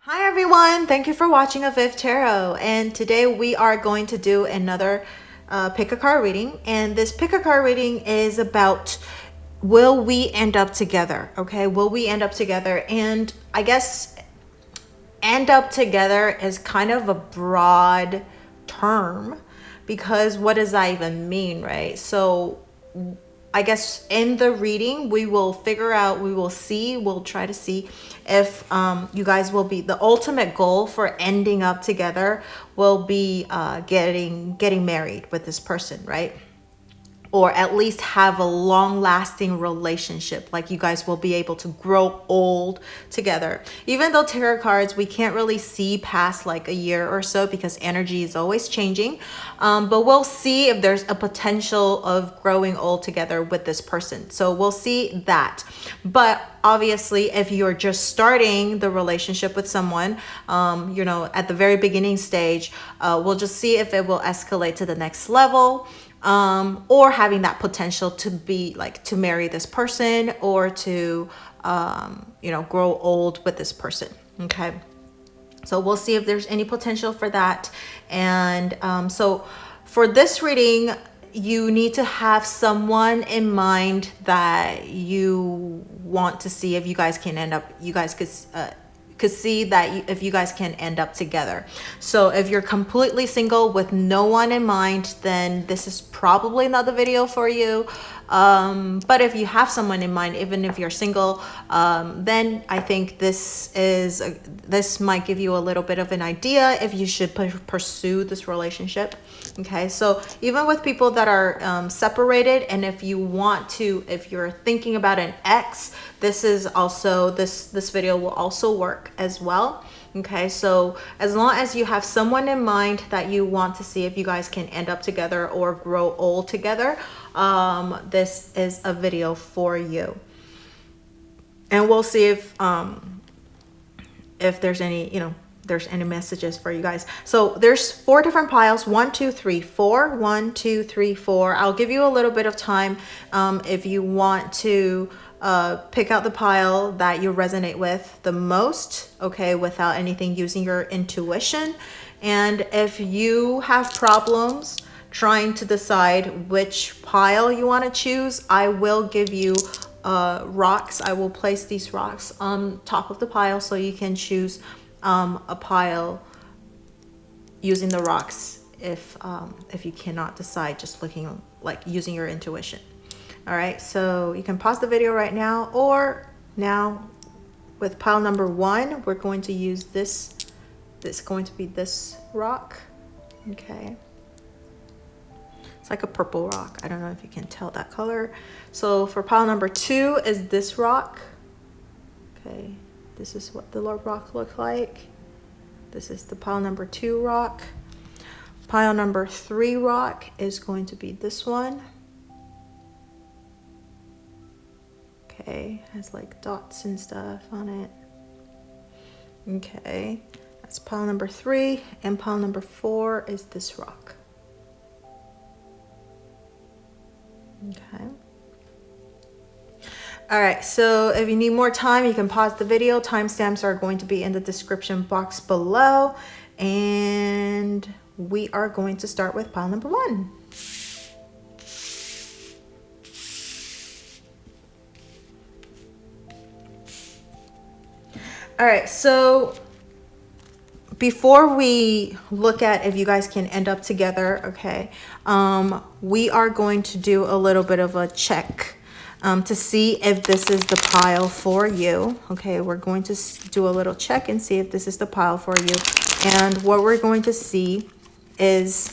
Hi everyone, thank you for watching avivTarot, and today we are going to do another pick a card reading, and this pick a card reading is about will we end up together, okay? Will we end up together? And I guess end up together is kind of a broad term because what does that even mean, right? So I guess in the reading, we will figure out, we'll try to see if you guys will be, the ultimate goal for ending up together will be getting married with this person, right? Or at least have a long-lasting relationship, like you guys will be able to grow old together. Even though tarot cards, we can't really see past like a year or so because energy is always changing, but we'll see if there's a potential of growing old together with this person. So we'll see that. But obviously, if you're just starting the relationship with someone, at the very beginning stage, we'll just see if it will escalate to the next level, or having that potential to be like to marry this person or to grow old with this person. Okay, so we'll see if there's any potential for that. And so for this reading, you need to have someone in mind that you want to see if you guys can end up, you guys could see that if you guys can end up together. So if you're completely single with no one in mind, then this is probably not the video for you. But if you have someone in mind, even if you're single, then I think this might give you a little bit of an idea if you should pursue this relationship. Okay, so even with people that are separated, and if you're thinking about an ex, this video will also work as well. Okay, so as long as you have someone in mind that you want to see if you guys can end up together or grow old together, this is a video for you. And we'll see if there's any messages for you guys. So there's 4 different piles. 1, 2, 3, 4. 1, 2, 3, 4. I'll give you a little bit of time if you want to pick out the pile that you resonate with the most, okay, without anything, using your intuition. And if you have problems trying to decide which pile you want to choose, I will give you rocks. I will place these rocks on top of the pile so you can choose a pile using the rocks if you cannot decide, just looking, like using your intuition. All right, so you can pause the video right now, or now with pile number 1, we're going to use this is going to be this rock. Okay, it's like a purple rock. I don't know if you can tell that color. So for pile number 2 is this rock. Okay, this is what the rock looks like. This is the pile number 2 rock. Pile number 3 rock is going to be this one. Okay, has like dots and stuff on it. Okay, that's pile number 3, and pile number 4 is this rock. Okay. All right, so if you need more time, you can pause the video. Timestamps are going to be in the description box below, and we are going to start with pile number 1. All right, so before we look at if you guys can end up together, okay, we are going to do a little bit of a check to see if this is the pile for you. Okay, we're going to do a little check and see if this is the pile for you. And what we're going to see is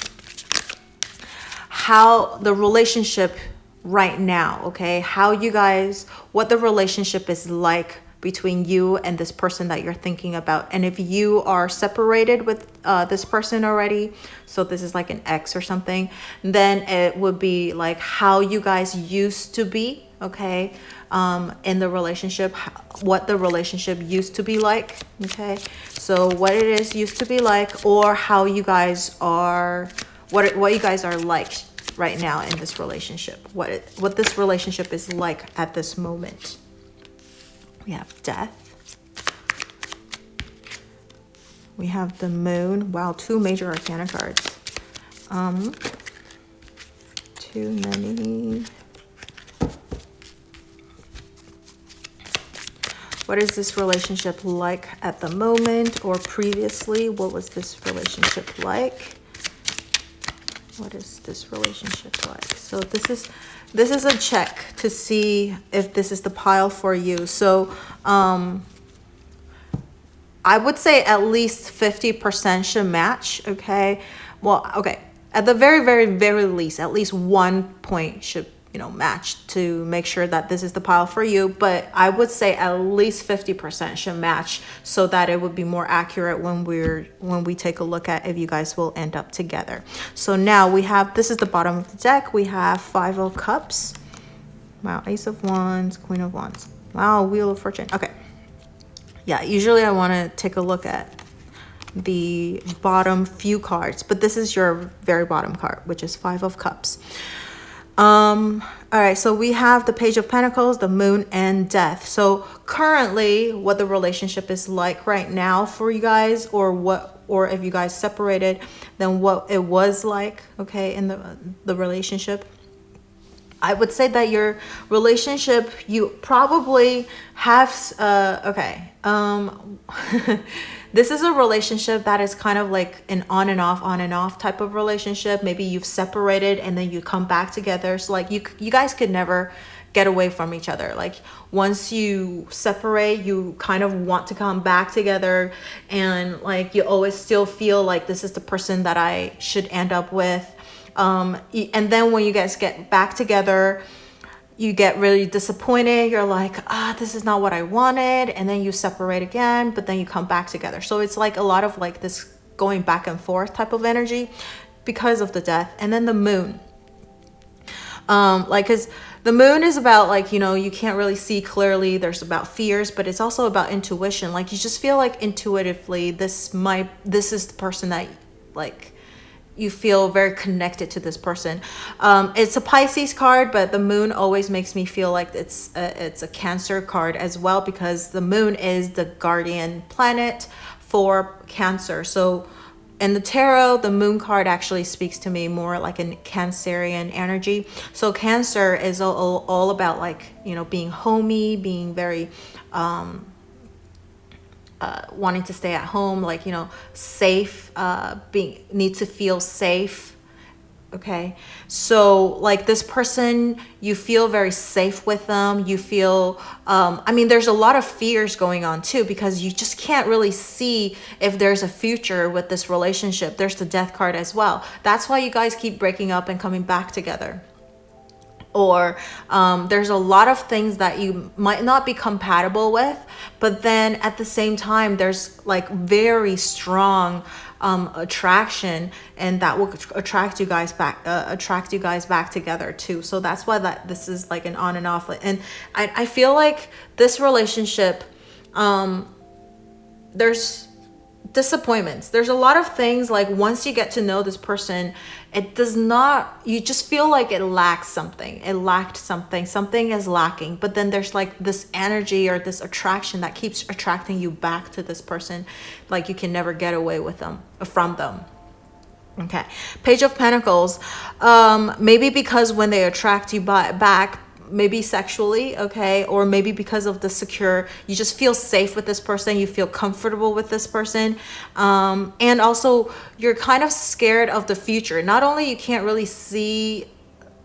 how the relationship right now, okay, what the relationship is like between you and this person that you're thinking about. And if you are separated with this person already, so this is like an ex or something, then it would be like how you guys used to be, okay, in the relationship, what the relationship used to be like, okay? So what it is used to be like, or how you guys are, what you guys are like right now in this relationship, what this relationship is like at this moment. We have death, We have the moon. Wow, 2 major arcana cards. Too many. What is this relationship like at the moment or previously? What was this relationship like? What is this relationship like? So this is a check to see if this is the pile for you. So I would say at least 50% should match, okay? Well, okay. At the very, very, very least, at least 1 point should, match to make sure that this is the pile for you. But I would say at least 50% should match so that it would be more accurate when we take a look at if you guys will end up together. So now we have, this is the bottom of the deck. We have 5 of Cups. Wow, Ace of Wands, Queen of Wands. Wow, Wheel of Fortune. Okay. Yeah, usually I want to take a look at the bottom few cards, but this is your very bottom card, which is 5 of Cups. All right, so we have the Page of Pentacles, the Moon, and Death. So currently what the relationship is like right now for you guys, or if you guys separated, then what it was like, okay, in the relationship. I would say that your relationship, you probably have, this is a relationship that is kind of like an on and off type of relationship. Maybe you've separated and then you come back together. So like you guys could never get away from each other. Like once you separate, you kind of want to come back together, and like you always still feel like this is the person that I should end up with. And then when you guys get back together, you get really disappointed. You're like, this is not what I wanted. And then you separate again, but then you come back together. So it's like a lot of like this going back and forth type of energy because of the Death. And then the Moon, cause the Moon is about like, you can't really see clearly. There's about fears, but it's also about intuition. Like you just feel like intuitively, this is the person that like, you feel very connected to this person. It's a Pisces card, but the Moon always makes me feel like it's a Cancer card as well, because the Moon is the guardian planet for Cancer. So in the tarot, the Moon card actually speaks to me more like a Cancerian energy. So Cancer is all about like, being homey, being very wanting to stay at home, like, safe, need to feel safe. Okay. So like this person, you feel very safe with them. You feel, there's a lot of fears going on too, because you just can't really see if there's a future with this relationship. There's the Death card as well. That's why you guys keep breaking up and coming back together. Or there's a lot of things that you might not be compatible with, but then at the same time, there's like very strong attraction, and that will attract you guys back together too. So that's why this is like an on and off. And I feel like this relationship, there's disappointments. There's a lot of things like once you get to know this person, you just feel like it lacked something. Something is lacking. But then there's like this energy or this attraction that keeps attracting you back to this person. Like you can never get away from them. Okay. Page of Pentacles. Maybe because when they attract you back, maybe sexually, okay, or maybe because of the secure, you just feel safe with this person, you feel comfortable with this person, and also you're kind of scared of the future. Not only you can't really see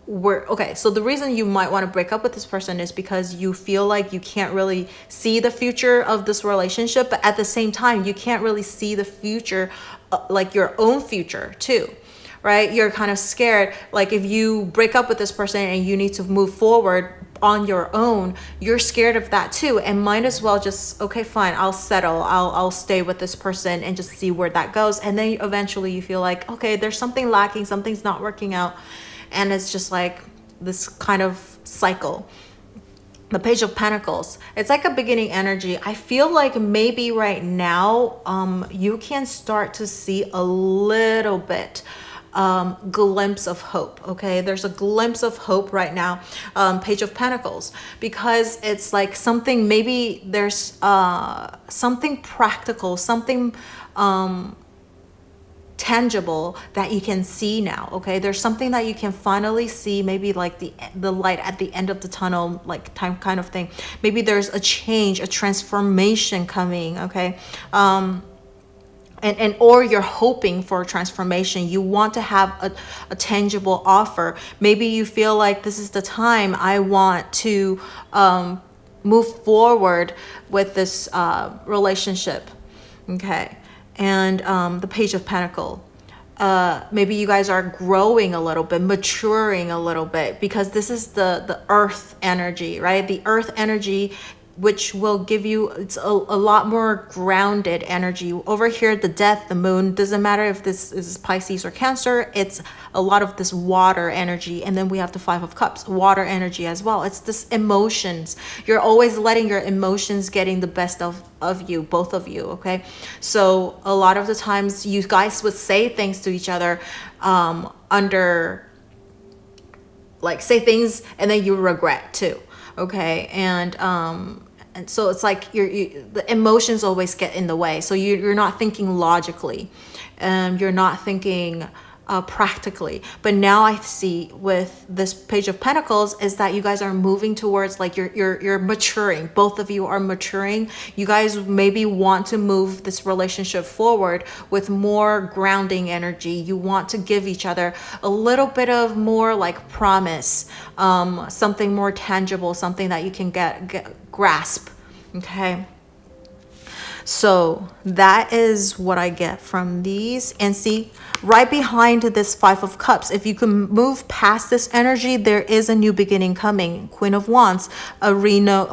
so the reason you might want to break up with this person is because you feel like you can't really see the future of this relationship, but at the same time you can't really see the future, like your own future too. Right? You're kind of scared. Like if you break up with this person and you need to move forward on your own, you're scared of that too. And might as well just, okay, fine, I'll settle. I'll stay with this person and just see where that goes. And then eventually you feel like, okay, there's something lacking, something's not working out. And it's just like this kind of cycle. The Page of Pentacles, it's like a beginning energy. I feel like maybe right now, you can start to see a little bit glimpse of hope. Okay, there's a glimpse of hope right now. Page of Pentacles, because it's like something, maybe there's something practical, something tangible that you can see now. Okay, there's something that you can finally see, maybe like the light at the end of the tunnel, like time kind of thing. Maybe there's a change, a transformation coming. Okay, and or you're hoping for a transformation. You want to have a tangible offer. Maybe you feel like this is the time I want to move forward with this relationship. Okay, and the Page of Pentacles. Maybe you guys are growing a little bit, maturing a little bit, because this is the earth energy, right? The earth energy, which will give you, it's a lot more grounded energy. Over here, the death, the moon, doesn't matter if this is Pisces or Cancer, it's a lot of this water energy. And then we have the Five of Cups, water energy as well. It's this emotions. You're always letting your emotions getting the best of you, both of you, okay? So a lot of the times you guys would say things to each other under, like say things and then you regret too, okay? And so it's like the emotions always get in the way. So you're not thinking logically, you're not thinking practically. But now I see with this Page of Pentacles is that you guys are moving towards, like you're maturing. Both of you are maturing. You guys maybe want to move this relationship forward with more grounding energy. You want to give each other a little bit of more like promise, something more tangible, something that you can grasp. Okay, so that is what I get from these. And see, right behind this Five of Cups, if you can move past this energy, there is a new beginning coming. Queen of Wands, a renewed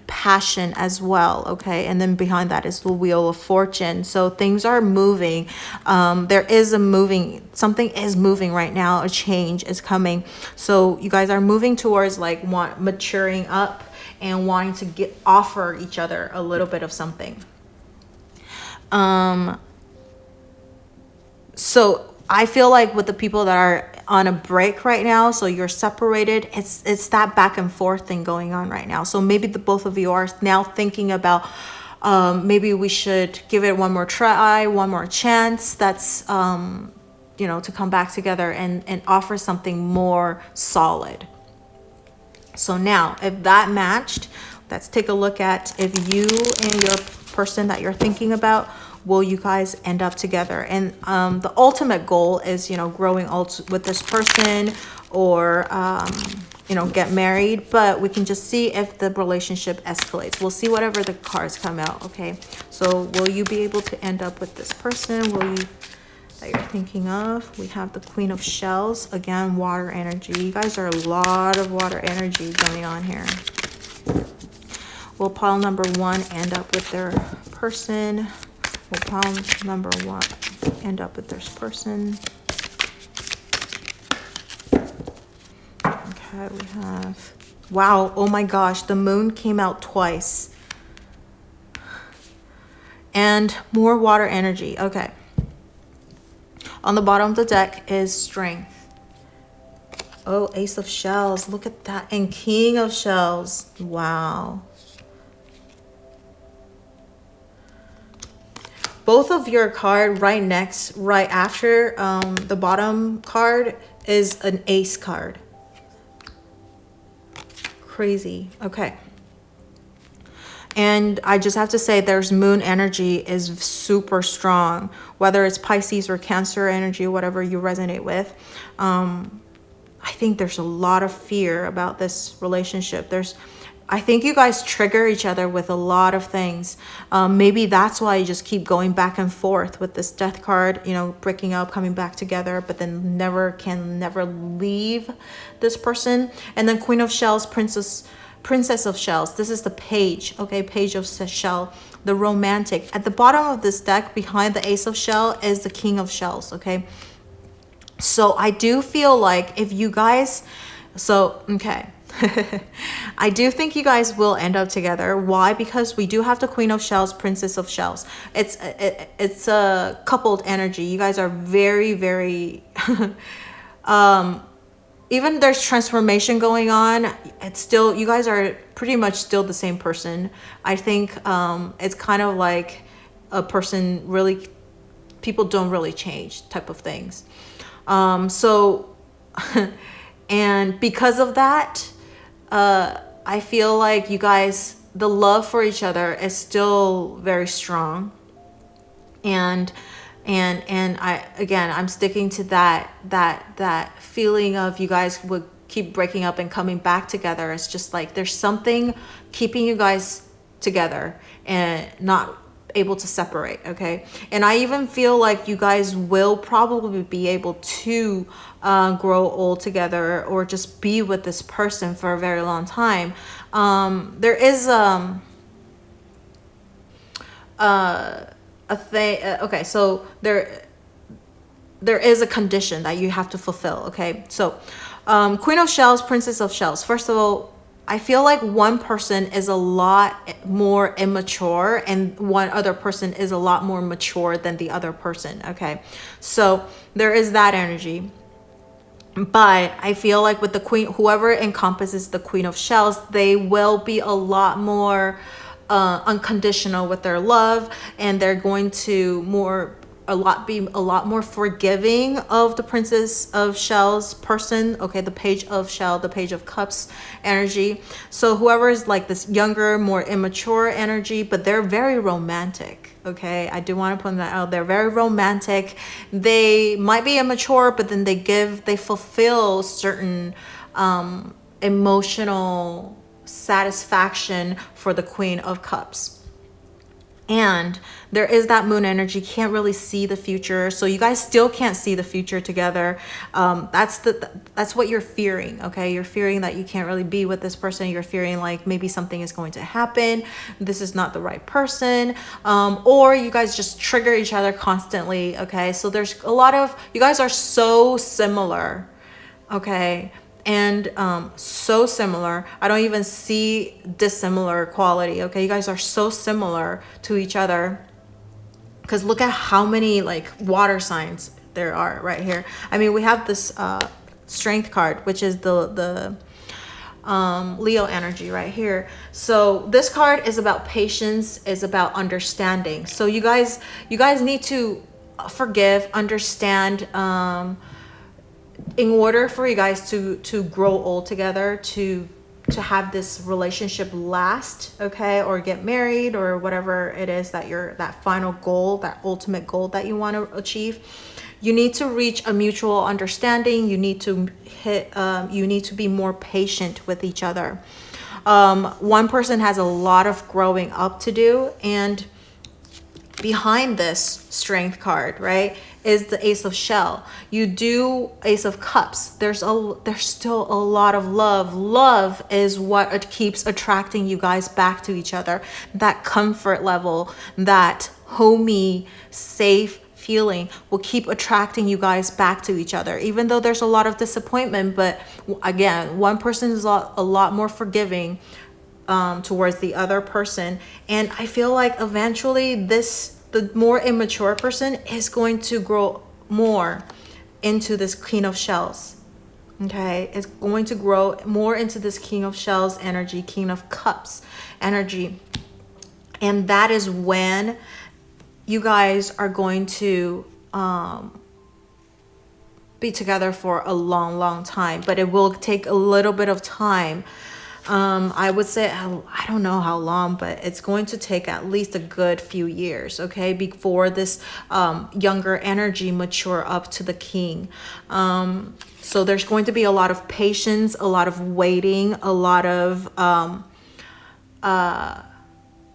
passion as well. Okay, and then behind that is the Wheel of Fortune. So things are moving. There is something is moving right now. A change is coming. So you guys are moving towards like maturing up and wanting to offer each other a little bit of something. So I feel like with the people that are on a break right now, so you're separated, it's that back and forth thing going on right now. So maybe the both of you are now thinking about maybe we should give it one more try, one more chance. That's to come back together and offer something more solid. So now, if that matched, let's take a look at if you and your person that you're thinking about, will you guys end up together? And the ultimate goal is, growing with this person or, get married. But we can just see if the relationship escalates. We'll see whatever the cards come out, okay? So will you be able to end up with this person? That you're thinking of? We have the Queen of Shells. Again, water energy. You guys are a lot of water energy going on here. Will pile number one end up with their person? Will pile number one end up with this person? Okay, we have... Wow, oh my gosh, the moon came out twice. And more water energy. Okay. On the bottom of the deck is Strength. Oh, Ace of Shells. Look at that. And King of Shells. Wow. Both of your card right after the bottom card is an Ace card. Crazy. Okay. And I just have to say there's moon energy is super strong, whether it's Pisces or Cancer energy, whatever you resonate with. I think there's a lot of fear about this relationship. I think you guys trigger each other with a lot of things. Maybe that's why you just keep going back and forth with this Death card, breaking up, coming back together, but then never leave this person. And then Queen of Shells, Princess of Shells. This is the Page, okay? Page of Shell, the romantic. At the bottom of this deck, behind the Ace of Shell, is the King of Shells, okay? So I do feel like if you guys... So, okay. I do think you guys will end up together. Why? Because we do have the Queen of Shells, Princess of Shells. It's a coupled energy. You guys are very, very even there's transformation going on, it's still, you guys are pretty much still the same person. I think it's kind of like a person really, people don't really change type of things. So and because of that, I feel like you guys, the love for each other is still very strong. And I'm sticking to that feeling of you guys would keep breaking up and coming back together. It's just like there's something keeping you guys together and not able to separate. Okay. And I even feel like you guys will probably be able to grow old together or just be with this person for a very long time. There is a thing. Okay, so there is a condition that you have to fulfill. Okay, so Queen of Shells, Princess of Shells. First of all, I feel like one person is a lot more immature and one other person is a lot more mature than the other person. Okay, so there is that energy. But I feel like with the Queen, whoever encompasses the Queen of Shells, they will be a lot more unconditional with their love, and they're going to be a lot more forgiving of the Princess of Shells person. Okay, the Page of Shell, the Page of Cups energy. So whoever is like this younger, more immature energy, but they're very romantic. Okay, I do want to put that out. They're very romantic. They might be immature, but then they fulfill certain emotional satisfaction for the Queen of Cups. And there is that moon energy, can't really see the future. So you guys still can't see the future together. That's what you're fearing. Okay, you're fearing that you can't really be with this person. You're fearing like maybe something is going to happen, this is not the right person, or you guys just trigger each other constantly. Okay, so there's a lot of, you guys are so similar. Okay, and so similar, I don't even see dissimilar quality. Okay, you guys are so similar to each other, because look at how many like water signs there are right here. I mean, we have this strength card, which is the Leo energy right here. So this card is about patience, is about understanding. So you guys need to forgive, understand, in order for you guys to grow old together, to have this relationship last, okay, or get married, or whatever it is that that final goal, that ultimate goal that you want to achieve. You need to reach a mutual understanding. You need to be more patient with each other. One person has a lot of growing up to do, and behind this strength card, right, is the Ace of Shell. You do Ace of Cups. There's still a lot of love. Love is what keeps attracting you guys back to each other. That comfort level, that homey, safe feeling will keep attracting you guys back to each other, even though there's a lot of disappointment. But again, one person is a lot more forgiving towards the other person. And I feel like eventually the more immature person is going to grow more into this Queen of Shells. Okay, it's going to grow more into this King of Shells energy, King of Cups energy. And that is when you guys are going to be together for a long time, but it will take a little bit of time. I would say, I don't know how long, but it's going to take at least a good few years, okay, before this younger energy mature up to the king. So there's going to be a lot of patience, a lot of waiting, a lot of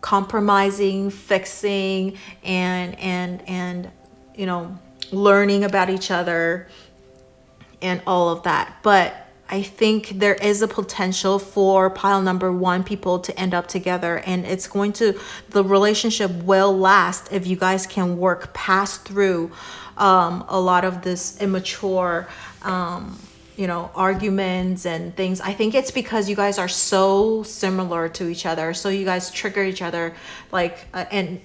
compromising, fixing, and you know, learning about each other and all of that. But I think there is a potential for pile number one people to end up together, and the relationship will last if you guys can work past through a lot of this immature you know, arguments and things. I think it's because you guys are so similar to each other, so you guys trigger each other, like and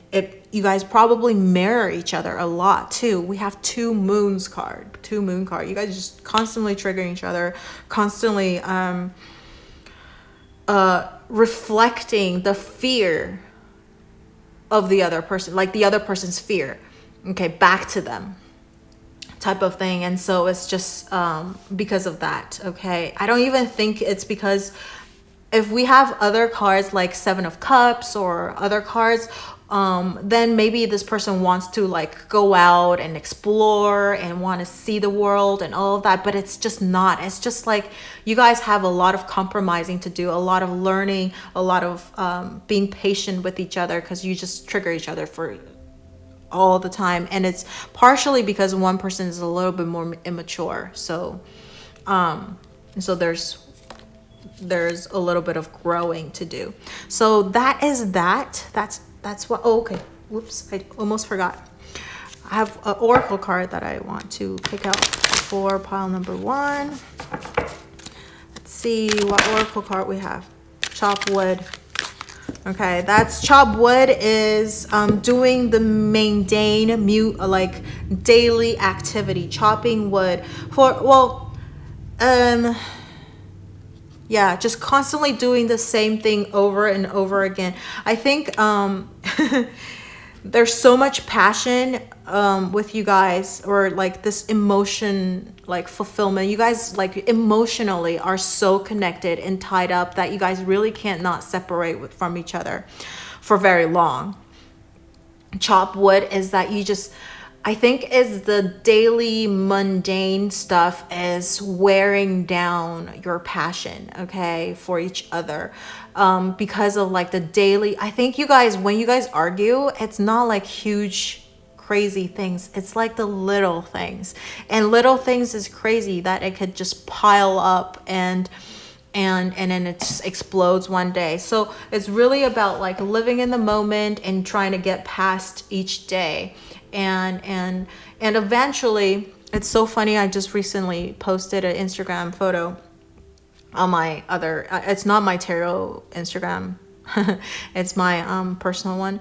you guys probably mirror each other a lot too. We have two moon card. You guys just constantly triggering each other, constantly reflecting the fear of the other person, like the other person's fear, okay, back to them, type of thing. And so it's just because of that. Okay, I don't even think it's because if we have other cards like Seven of Cups or other cards, then maybe this person wants to like go out and explore and want to see the world and all of that, but it's just not. It's just like you guys have a lot of compromising to do, a lot of learning, a lot of being patient with each other, because you just trigger each other for all the time. And it's partially because one person is a little bit more immature, so so there's a little bit of growing to do. So that's what, oh, okay, whoops, I almost forgot. I have an oracle card that I want to pick out for pile number 1. Let's see what oracle card we have. Chop wood. Okay, that's chop wood is doing the mundane, like daily activity, chopping wood for, well, yeah, just constantly doing the same thing over and over again. I think there's so much passion with you guys, or like this emotion, like fulfillment. You guys like emotionally are so connected and tied up that you guys really can't not separate from each other for very long. Chop wood is that you just, I think is the daily mundane stuff is wearing down your passion, okay, for each other, because of like the daily, I think you guys, when you guys argue, it's not like huge crazy things, it's like the little things, and little things is crazy that it could just pile up and then it just explodes one day. So it's really about like living in the moment and trying to get past each day. And eventually, it's so funny, I just recently posted an Instagram photo on my other, it's not my tarot Instagram, it's my personal one,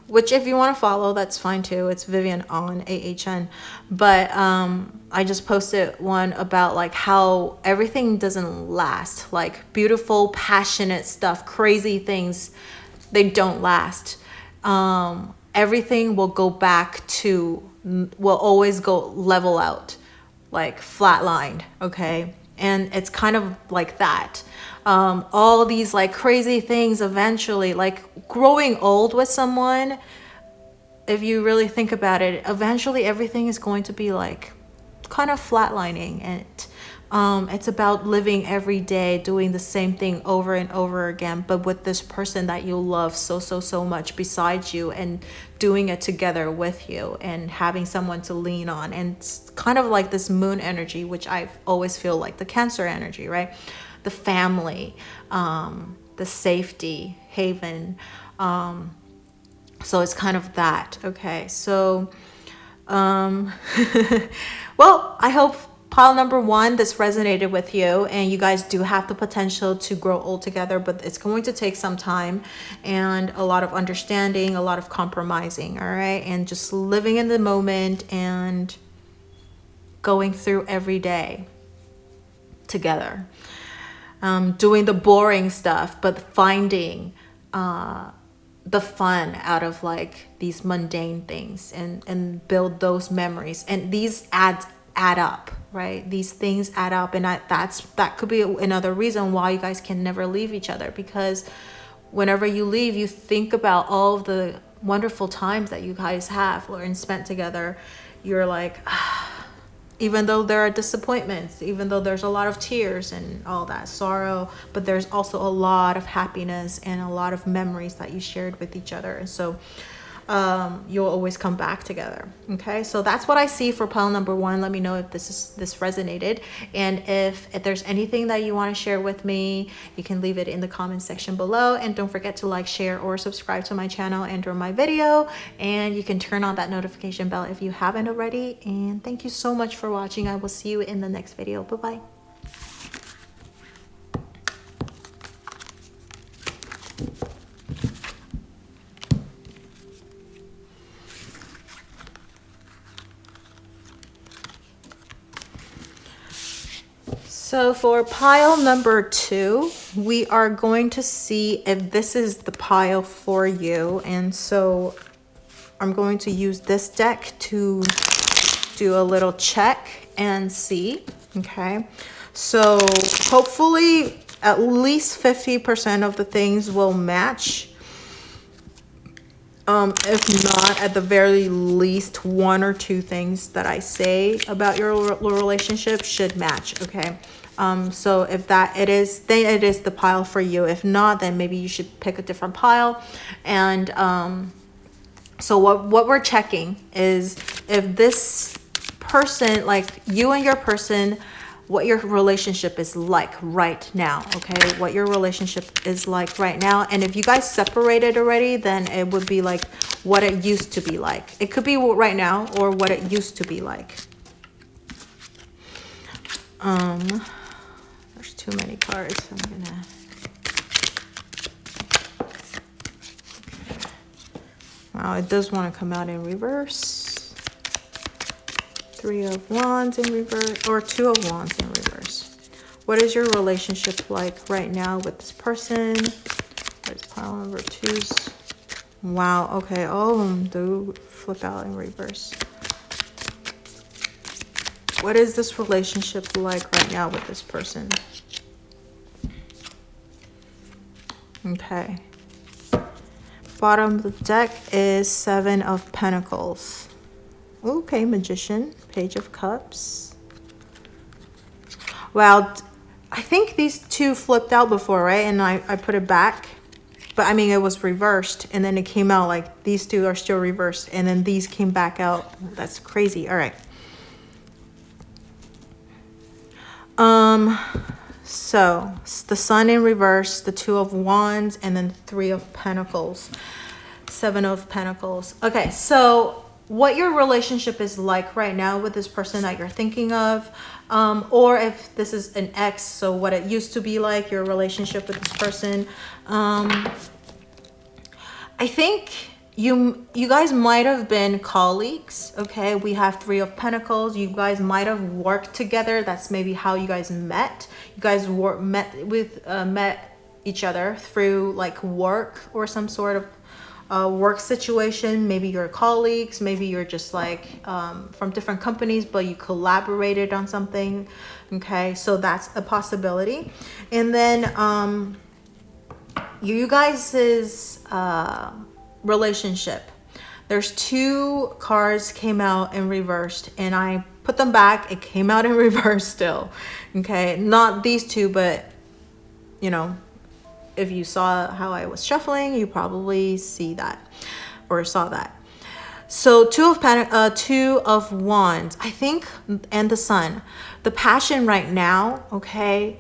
which if you want to follow, that's fine too. It's Vivian on AHN. But I just posted one about like how everything doesn't last, like beautiful, passionate stuff, crazy things, they don't last. Everything will go back to, will always go level out, like flatlined, okay? And it's kind of like that. All these like crazy things eventually, like growing old with someone, if you really think about it, eventually everything is going to be like kind of flatlining. And it's about living every day, doing the same thing over and over again, but with this person that you love so much beside you, and doing it together with you, and having someone to lean on. And it's kind of like this moon energy, which I always feel like the Cancer energy, right? The family, the safety haven. So it's kind of that. Okay, so well, I hope pile number 1, this resonated with you, and you guys do have the potential to grow old together, but it's going to take some time and a lot of understanding, a lot of compromising, all right? And just living in the moment and going through every day together. Doing the boring stuff, but finding the fun out of like these mundane things, and build those memories. And these add up, right? These things add up, and that could be another reason why you guys can never leave each other, because whenever you leave, you think about all of the wonderful times that you guys have and spent together. You're like, even though there are disappointments, even though there's a lot of tears and all that sorrow, but there's also a lot of happiness and a lot of memories that you shared with each other. And so you'll always come back together. Okay, so that's what I see for pile number 1. Let me know if this resonated, and if there's anything that you want to share with me, you can leave it in the comment section below. And don't forget to like, share, or subscribe to my channel and or my video, and you can turn on that notification bell if you haven't already. And thank you so much for watching. I will see you in the next video. Bye bye. So for pile number 2, we are going to see if this is the pile for you. And so I'm going to use this deck to do a little check and see. Okay, so hopefully at least 50% of the things will match. If not, at the very least, 1 or 2 things that I say about your relationship should match. Okay, so if it is, then it is the pile for you. If not, then maybe you should pick a different pile. And so what we're checking is if this person, like you and your person, what your relationship is like right now. Okay, what your relationship is like right now. And if you guys separated already, then it would be like what it used to be like. It could be right now or what it used to be like. There's too many cards. I'm gonna wow, it does want to come out in reverse. 3 of Wands in reverse, or 2 of Wands in reverse. What is your relationship like right now with this person? Where's pile number 2's? Wow, okay, all of them do flip out in reverse. What is this relationship like right now with this person? Okay. Bottom of the deck is 7 of Pentacles. Okay, Magician, Page of Cups. Well, I think these 2 flipped out before, right? And I put it back. But I mean, it was reversed. And then it came out like these 2 are still reversed. And then these came back out. That's crazy. All right. So the Sun in reverse, the 2 of Wands, and then 3 of Pentacles. 7 of Pentacles. Okay, so what your relationship is like right now with this person that you're thinking of, or if this is an ex, so what it used to be like, your relationship with this person. I think you guys might have been colleagues. Okay, we have 3 of Pentacles. You guys might have worked together. That's maybe how you guys met. You guys met each other through like work or some sort of work situation. Maybe you're colleagues, maybe you're just like from different companies, but you collaborated on something. Okay, so that's a possibility. And then you guys' relationship, there's 2 cards came out in reversed, and I put them back. It came out in reverse still. Okay, not these 2, but you know, if you saw how I was shuffling, you probably see that or saw that. So 2 of Wands, I think, and the Sun. The passion right now, okay,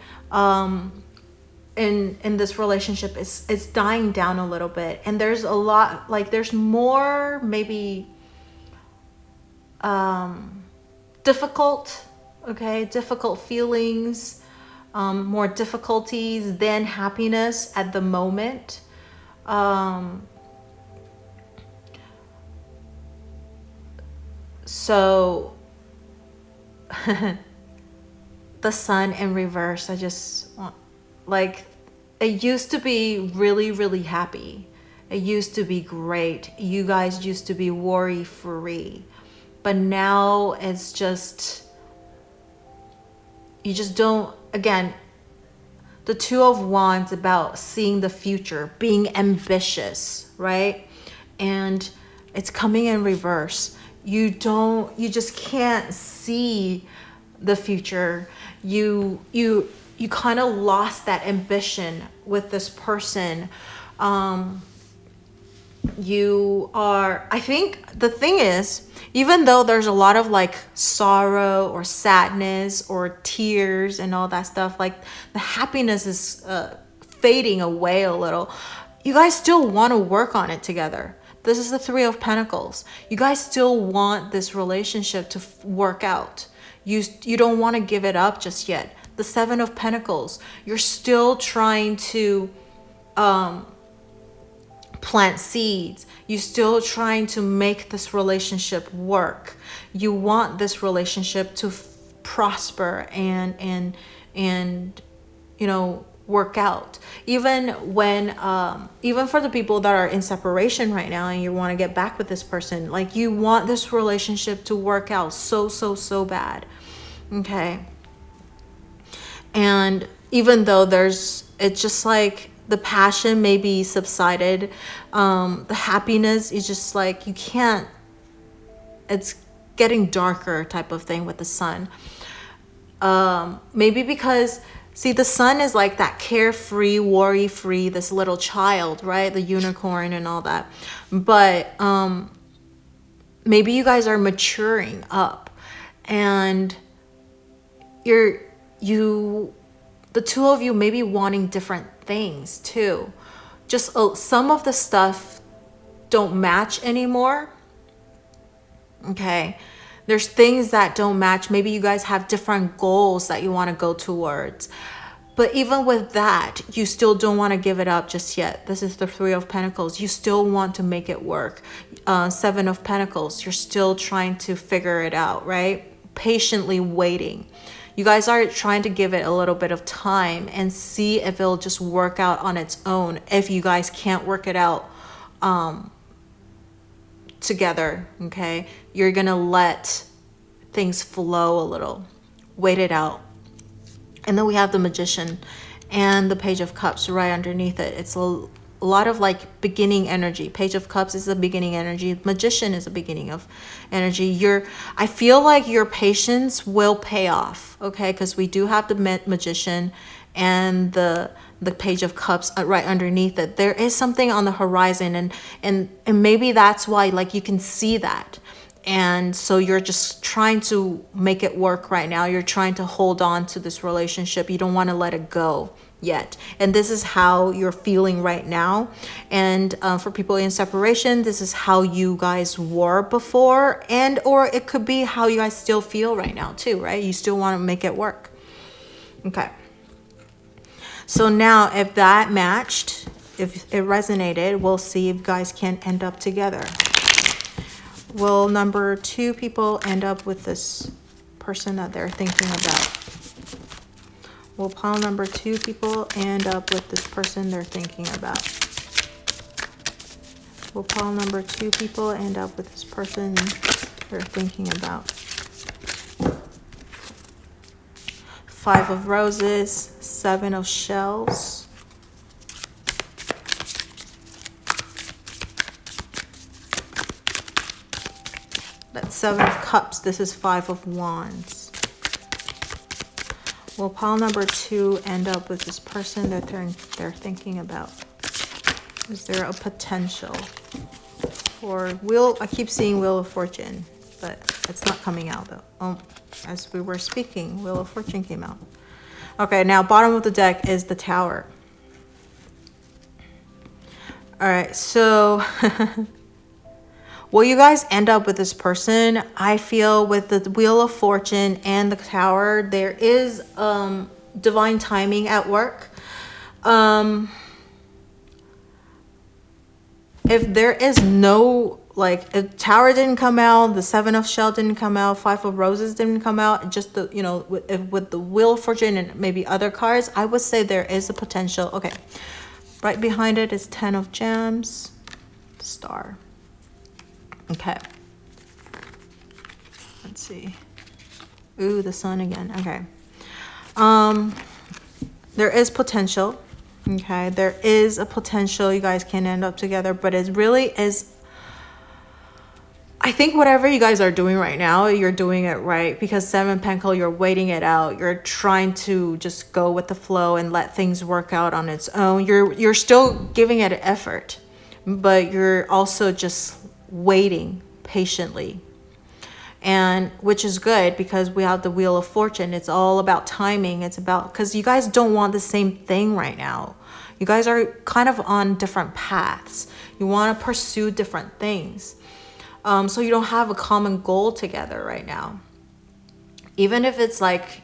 in this relationship is dying down a little bit. And there's a lot, like there's more maybe difficult feelings, more difficulties than happiness at the moment. So the Sun in reverse, I just want, like, it used to be really, really happy. It used to be great. You guys used to be worry free, but now it's just, you just don't. Again, the 2 of Wands about seeing the future, being ambitious, right? And it's coming in reverse. You just can't see the future. You kind of lost that ambition with this person. I think the thing is, even though there's a lot of like sorrow or sadness or tears and all that stuff, like the happiness is fading away a little, you guys still want to work on it together. This is the Three of Pentacles. You guys still want this relationship to work out. You don't want to give it up just yet. The Seven of Pentacles, you're still trying to plant seeds. You're still trying to make this relationship work. You want this relationship to prosper and work out. Even when even for the people that are in separation right now and you want to get back with this person, like you want this relationship to work out so bad. Okay. And even though it's just like the passion maybe subsided, the happiness is just like you can't, it's getting darker type of thing with the sun. Maybe because, see, the sun is like that carefree, worry-free, this little child, right? The unicorn and all that. But maybe you guys are maturing up, and the two of you may be wanting different things too. Just some of the stuff don't match anymore. Okay. There's things that don't match. Maybe you guys have different goals that you want to go towards. But even with that, you still don't want to give it up just yet. This is the Three of Pentacles. You still want to make it work. Seven of Pentacles. You're still trying to figure it out, right? Patiently waiting. You guys are trying to give it a little bit of time and see if it'll just work out on its own. If you guys can't work it out together, okay? You're gonna let things flow a little. Wait it out. And then we have the Magician and the Page of Cups right underneath it. It's a lot of like beginning energy. Page of Cups is the beginning energy. Magician is the beginning of energy. I feel like your patience will pay off, okay? Because we do have the Magician and the Page of Cups right underneath it. There is something on the horizon, and maybe that's why, like, you can see that. And so you're just trying to make it work right now. You're trying to hold on to this relationship. You don't want to let it go yet. And this is how you're feeling right now. And for people in separation, this is how you guys were before, or it could be how you guys still feel right now too, right? You still want to make it work. Okay. So now if that matched, if it resonated, we'll see if you guys can end up together. Will number 2 people end up with this person that they're thinking about? Will pile number 2 people end up with this person they're thinking about? Will pile number 2 people end up with this person they're thinking about? 5 of Roses, 7 of Shells. That's 7 of Cups. This is 5 of Wands. Will pile number 2 end up with this person that they're thinking about? Is there a potential for I keep seeing Wheel of Fortune, but it's not coming out though. Oh, as we were speaking, Wheel of Fortune came out. Okay, now bottom of the deck is the Tower. All right, so will you guys end up with this person? I feel with the Wheel of Fortune and the Tower, there is divine timing at work. If there is no, like, if Tower didn't come out, the 7 of Shell didn't come out, 5 of Roses didn't come out, just the, with the Wheel of Fortune and maybe other cards, I would say there is a potential. Okay, right behind it is 10 of Gems, Star. Okay, let's see. Ooh, the Sun again. Okay, there is potential. Okay, there is a potential you guys can end up together, but it really is, I think whatever you guys are doing right now, you're doing it right, because 7 Pentacle, you're waiting it out. You're trying to just go with the flow and let things work out on its own. You're still giving it effort, but you're also just waiting patiently. And which is good because we have the Wheel of Fortune. It's all about timing. It's about, because you guys don't want the same thing right now. You guys are kind of on different paths. You want to pursue different things. So you don't have a common goal together right now. Even if it's like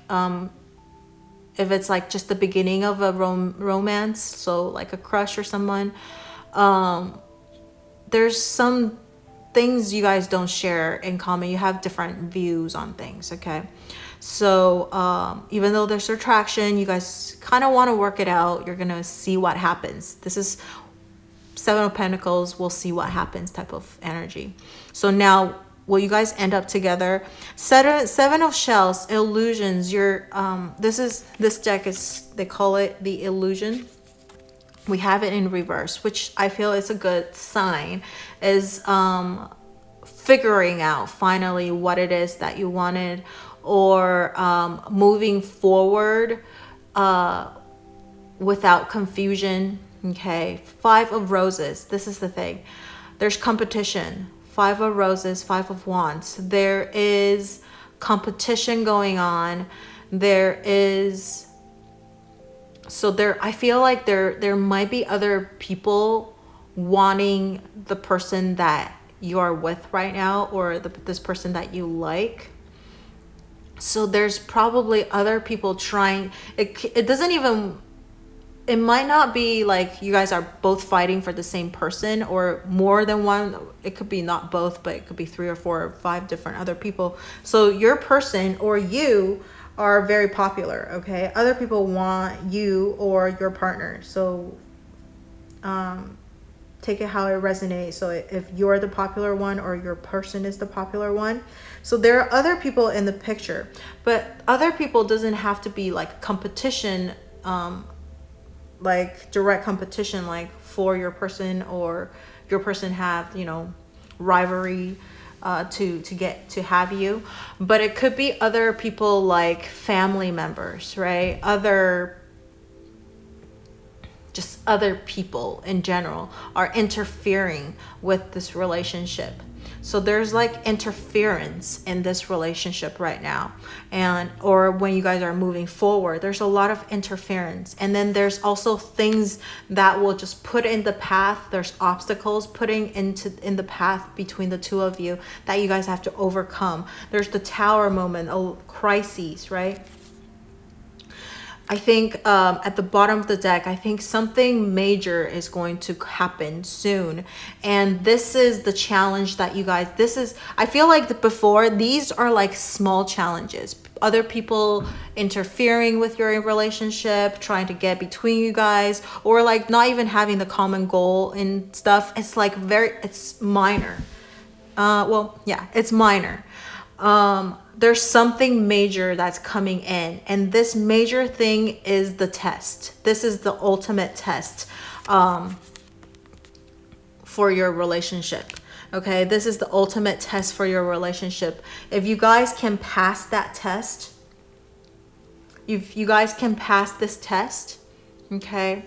just the beginning of a romance, so like a crush or someone, there's some things you guys don't share in common. You have different views on things, okay? So even though there's attraction, you guys kind of want to work it out. You're gonna see what happens. This is Seven of Pentacles, we'll see what happens type of energy. So now, will you guys end up together? Seven of Shells, illusions. This deck is, they call it the illusion. We have it in reverse, which I feel is a good sign, is figuring out finally what it is that you wanted, or moving forward without confusion. Okay, Five of Roses. This is the thing. There's competition. Five of Roses, Five of Wands. There is competition going on. There is, I feel like there might be other people wanting the person that you are with right now, or this person that you like. So there's probably other people trying. It doesn't even, it might not be like you guys are both fighting for the same person or more than one. It could be not both, but it could be 3 or 4 or 5 different other people. So your person or you are very popular, okay? Other people want you or your partner. So take it how it resonates. So if you're the popular one or your person is the popular one. So there are other people in the picture, but other people doesn't have to be like competition, like direct competition, like for your person, or your person have, rivalry to get to have you. But it could be other people, like family members, right? Other people in general are interfering with this relationship. So there's like interference in this relationship right now, or when you guys are moving forward, there's a lot of interference. And then there's also things that will just put in the path. There's obstacles putting in the path between the two of you that you guys have to overcome. There's the Tower moment, crises, right? I think at the bottom of the deck, I think something major is going to happen soon. And this is the challenge that you guys, I feel like before, these are like small challenges. Other people interfering with your relationship, trying to get between you guys, or like not even having the common goal and stuff. It's like it's minor. It's minor. There's something major that's coming in, and this major thing is the test. This is the ultimate test for your relationship. Okay, this is the ultimate test for your relationship. If you guys can pass that test, if you guys can pass this test, okay,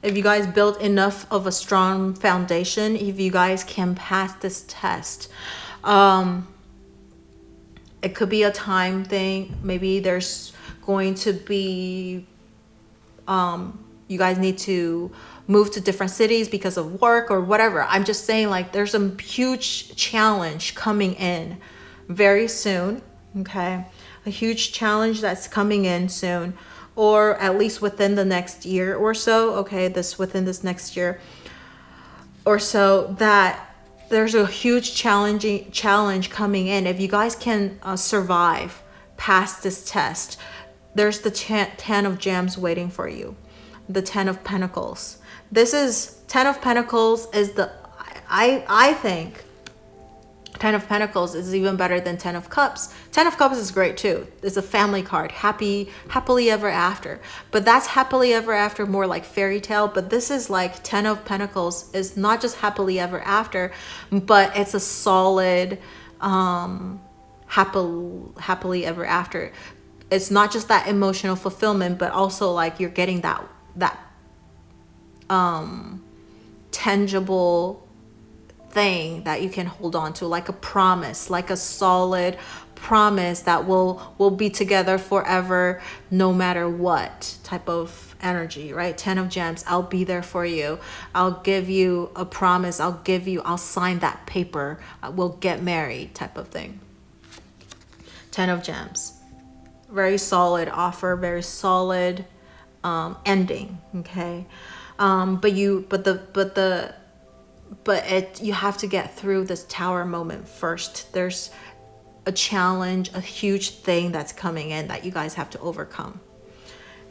if you guys build enough of a strong foundation, if you guys can pass this test, it could be a time thing. Maybe there's going to be, you guys need to move to different cities because of work or whatever. I'm just saying, like, there's a huge challenge coming in very soon, okay? A huge challenge that's coming in soon, or at least within the next year or so, okay? Within this next year or so, that there's a huge challenge coming in. If you guys can survive past this test, there's the 10 of Gems waiting for you. The 10 of Pentacles. This is 10 of Pentacles is I think 10 of Pentacles is even better than 10 of Cups. 10 of Cups is great too. It's a family card, happily ever after. But that's happily ever after, more like fairy tale. But this is like 10 of Pentacles is not just happily ever after, but it's a solid happily ever after. It's not just that emotional fulfillment, but also like you're getting that tangible thing that you can hold on to, like a promise, like a solid promise that will be together forever no matter what type of energy, right? 10 of Gems, I'll be there for you. I'll give you a promise. I'll sign that paper. We'll get married type of thing. 10 of Gems. Very solid offer, very solid ending, okay? But you have to get through this Tower moment first. There's a challenge, a huge thing that's coming in that you guys have to overcome.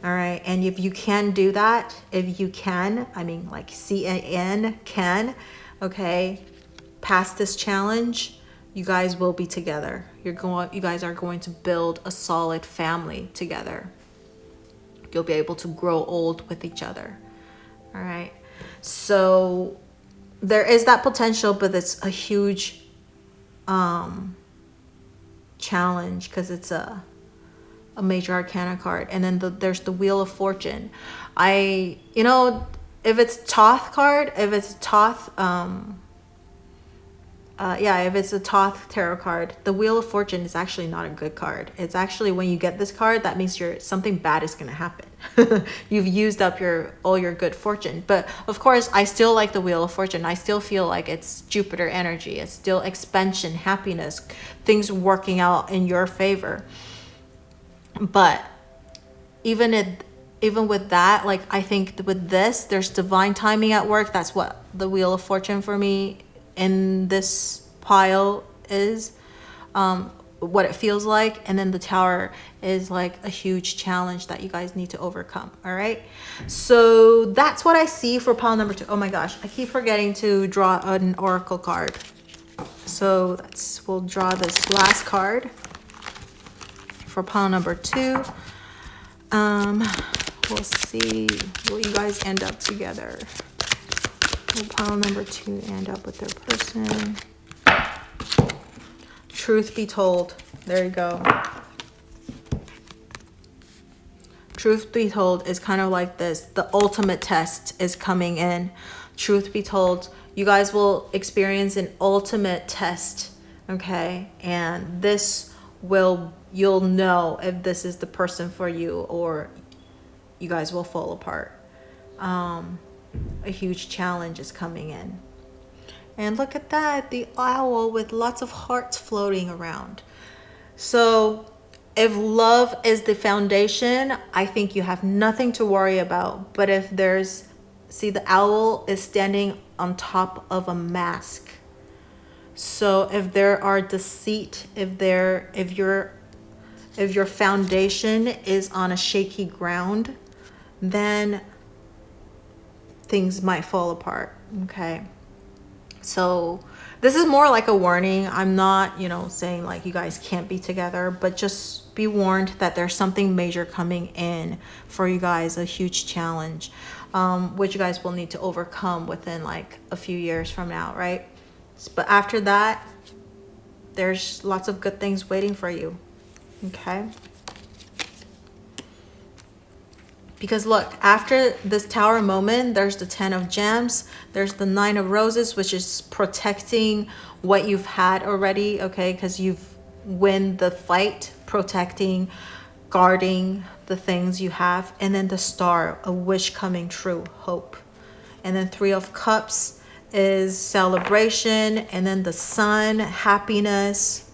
All right, and if you can do that, if you can, I mean like C-A-N, can, okay, pass this challenge, you guys will be together. You guys are going to build a solid family together. You'll be able to grow old with each other. All right, so there is that potential, but it's a huge challenge because it's a major arcana card. And then there's the Wheel of Fortune. If it's Thoth card, if it's Thoth if it's a Thoth tarot card, the Wheel of Fortune is actually not a good card. It's actually, when you get this card, that means something bad is going to happen. You've used up all your good fortune. But of course, I still like the Wheel of Fortune. I still feel like it's Jupiter energy. It's still expansion, happiness, things working out in your favor. But even with that, like, I think with this, there's divine timing at work. That's what the Wheel of Fortune for me in this pile is, what it feels like. And then the Tower is like a huge challenge that you guys need to overcome. All right, so that's what I see for pile number 2. Oh my gosh, I keep forgetting to draw an oracle card. So we'll draw this last card for pile number 2. We'll see, will you guys end up together? Will pile number 2 end up with their person? Truth be told, there you go. Truth be told is kind of like this. The ultimate test is coming in. Truth be told, you guys will experience an ultimate test, okay? And you'll know if this is the person for you, or you guys will fall apart. A huge challenge is coming in. And look at that, the owl with lots of hearts floating around. So if love is the foundation, I think you have nothing to worry about. But if see, the owl is standing on top of a mask. So if there are deceit, if your foundation is on a shaky ground, then things might fall apart, okay? So this is more like a warning. I'm not, saying like you guys can't be together, but just be warned that there's something major coming in for you guys, a huge challenge, which you guys will need to overcome within like a few years from now, right? But after that, there's lots of good things waiting for you, okay? Because look, after this Tower moment, there's the 10 of Gems. There's the 9 of Roses, which is protecting what you've had already, okay? Because you've won the fight, protecting, guarding the things you have. And then the Star, a wish coming true, hope. And then 3 of Cups is celebration. And then the Sun, happiness,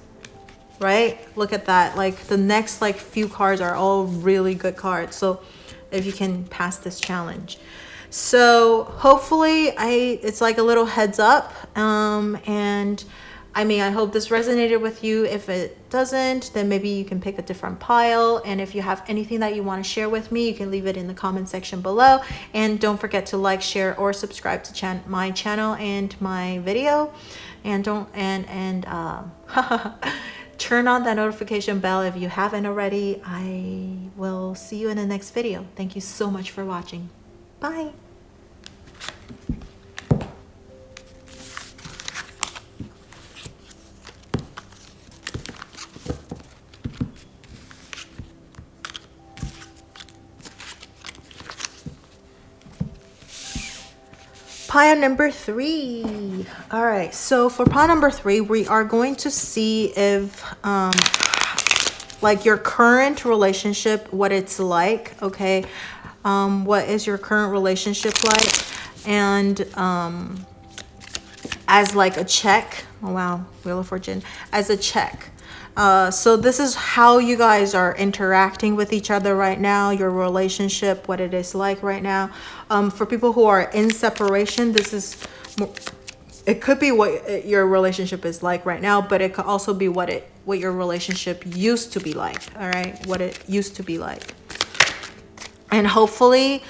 right? Look at that. Like the next few cards are all really good cards. So if you can pass this challenge. So hopefully it's like a little heads up. And I hope this resonated with you. If it doesn't, then maybe you can pick a different pile. And if you have anything that you want to share with me, you can leave it in the comment section below. And don't forget to like, share, or subscribe to my channel and my video. And turn on that notification bell if you haven't already. I will see you in the next video. Thank you so much for watching. Bye. pile number 3. All right, so for pile number 3, we are going to see if like your current relationship, what it's like, okay? What is your current relationship like? And as like a check, oh wow, Wheel of Fortune, as a check. So this is how you guys are interacting with each other right now, your relationship, what it is like right now. For people who are in separation, this is, it could be what your relationship is like right now, but it could also be what your relationship used to be like, all right? What it used to be like. And hopefully,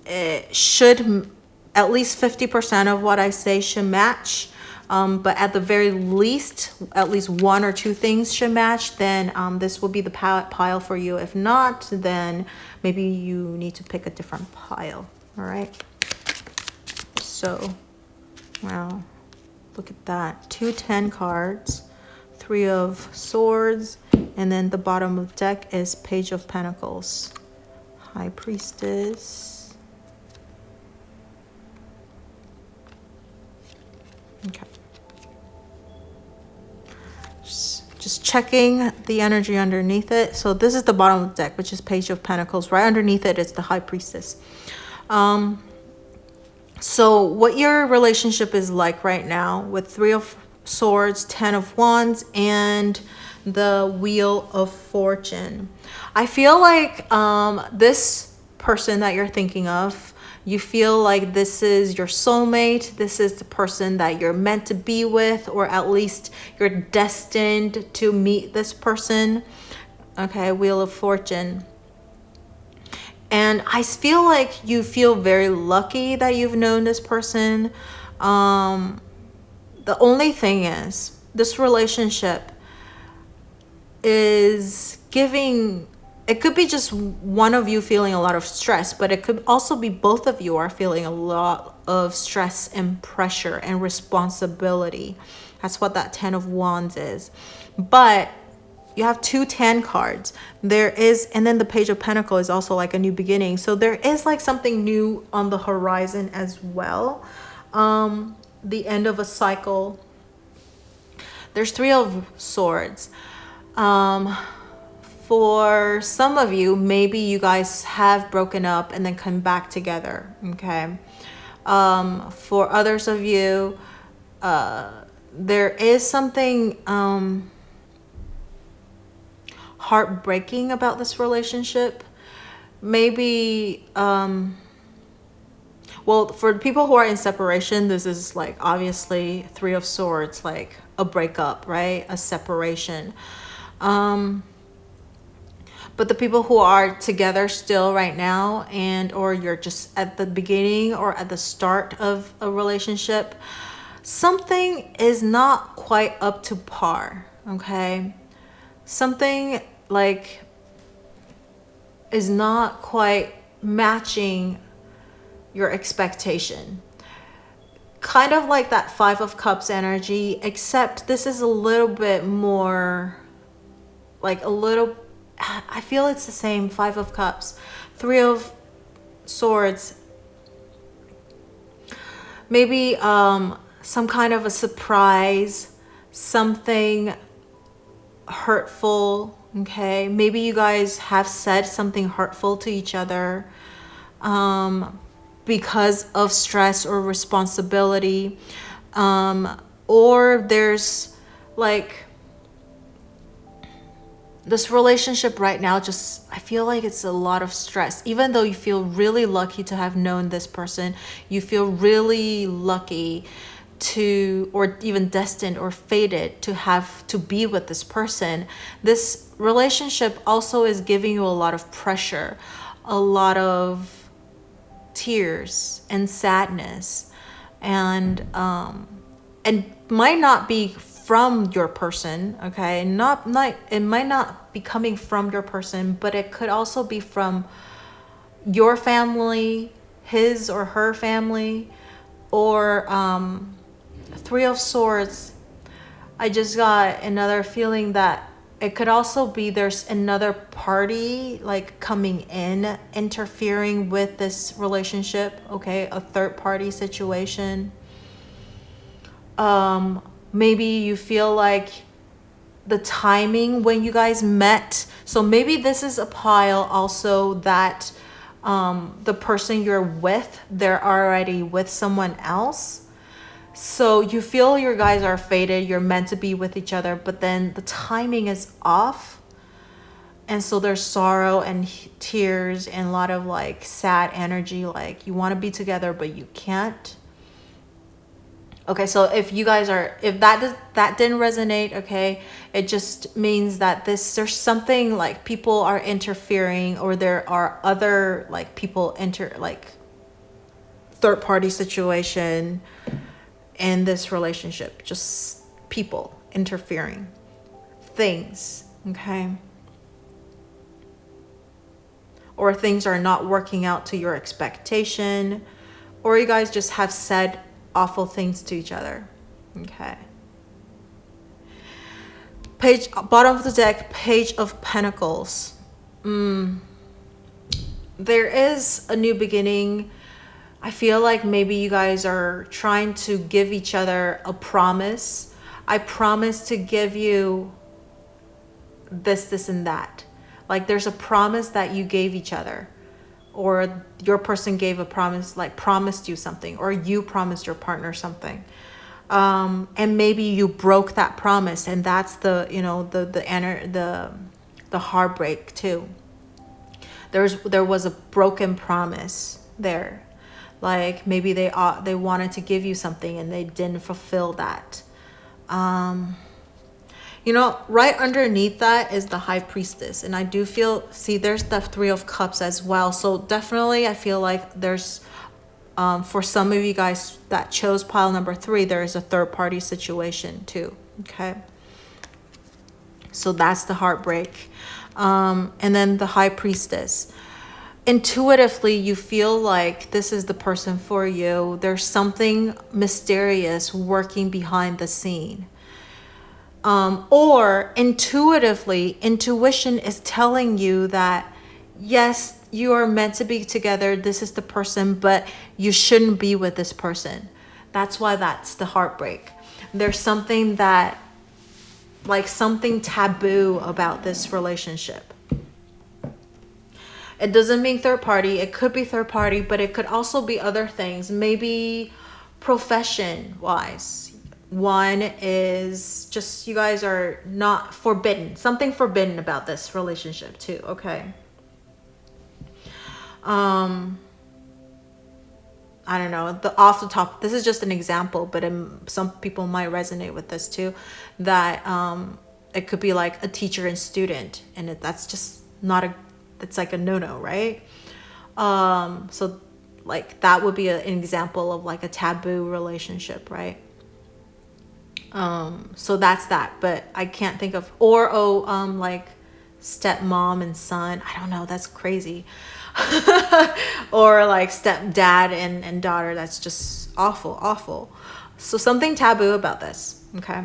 it should, at least 50% of what I say should match. But at the very least, at least 1 or 2 things should match. Then this will be the pile for you. If not, then maybe you need to pick a different pile. All right. So, wow, look at that. 2 10 cards, 3 of Swords, and then the bottom of the deck is Page of Pentacles, High Priestess. Okay. Just checking the energy underneath it. So this is the bottom of the deck, which is Page of Pentacles. Right underneath it is the High Priestess. So what your relationship is like right now with 3 of Swords, 10 of Wands, and the Wheel of Fortune. I feel like this person that you're thinking of, you feel like this is your soulmate. This is the person that you're meant to be with, or at least you're destined to meet this person. Okay, Wheel of Fortune. And I feel like you feel very lucky that you've known this person. The only thing is, this relationship is giving, it could be just one of you feeling a lot of stress, but it could also be both of you are feeling a lot of stress and pressure and responsibility. That's what that 10 of Wands is. But you have 2 10 cards. There is, and then the Page of Pentacles is also like a new beginning. So there is like something new on the horizon as well. The end of a cycle. There's 3 of Swords. For some of you, maybe you guys have broken up and then come back together, okay? For others of you, there is something heartbreaking about this relationship. Maybe, well, for people who are in separation, this is like obviously 3 of Swords, like a breakup, right? A separation. But the people who are together still right now, and or you're just at the beginning or at the start of a relationship, something is not quite up to par, okay? Something like is not quite matching your expectation. Kind of like that 5 of Cups energy, except this is a little bit more, like a little, I feel it's the same. 5 of Cups, 3 of Swords. Maybe some kind of a surprise, something hurtful, okay? Maybe you guys have said something hurtful to each other because of stress or responsibility, or there's like this relationship right now, just I feel like it's a lot of stress. Even though you feel really lucky to have known this person, you feel really lucky to, or even destined or fated to have to be with this person. This relationship also is giving you a lot of pressure, a lot of tears and sadness, and might not be from your person, okay? It might not be coming from your person, but it could also be from your family, his or her family, or 3 of Swords. I just got another feeling that It could also be there's another party like coming in, interfering with this relationship, okay? A third party situation. Maybe you feel like the timing when you guys met. So maybe this is a pile also that the person you're with, they're already with someone else. So you feel your guys are fated, you're meant to be with each other, but then the timing is off. And so there's sorrow and tears and a lot of like sad energy, like you want to be together, but you can't. Okay, so if you guys are, if that didn't resonate, okay, it just means that there's something like people are interfering, or there are other like people like third party situation in this relationship, just people interfering, things, okay? Or things are not working out to your expectation, or you guys just have said awful things to each other, okay? Page, bottom of the deck, Page of Pentacles. There is a new beginning. I feel like maybe you guys are trying to give each other a promise. I promise to give you this, this, and that. Like there's a promise that you gave each other, or your person gave a promise, like promised you something, or you promised your partner something. And maybe you broke that promise, and that's the, you know, the heartbreak too. There was a broken promise there. Like maybe they wanted to give you something and they didn't fulfill that. You know, right underneath that is the High Priestess. And I do feel, see, there's the Three of Cups as well. So definitely I feel like there's, for some of you guys that chose pile number 3, there is a third party situation too, okay? So that's the heartbreak. And then the High Priestess. Intuitively, you feel like this is the person for you. There's something mysterious working behind the scene. Or intuitively, intuition is telling you that, yes, you are meant to be together. This is the person, but you shouldn't be with this person. That's why that's the heartbreak. There's something that, like something taboo about this relationship. It doesn't mean third party. It could be third party, but it could also be other things. Maybe profession wise. One is just you guys are not forbidden. Something forbidden about this relationship too, okay? I don't know, off the top, this is just an example, but some people might resonate with this too, that it could be like a teacher and student, and that's just not it's like a no-no, right? So like that would be an example of like a taboo relationship, right? So that's that, but I can't think of, or like stepmom and son, I don't know, that's crazy. Or like stepdad and daughter, that's just awful. So something taboo about this, okay?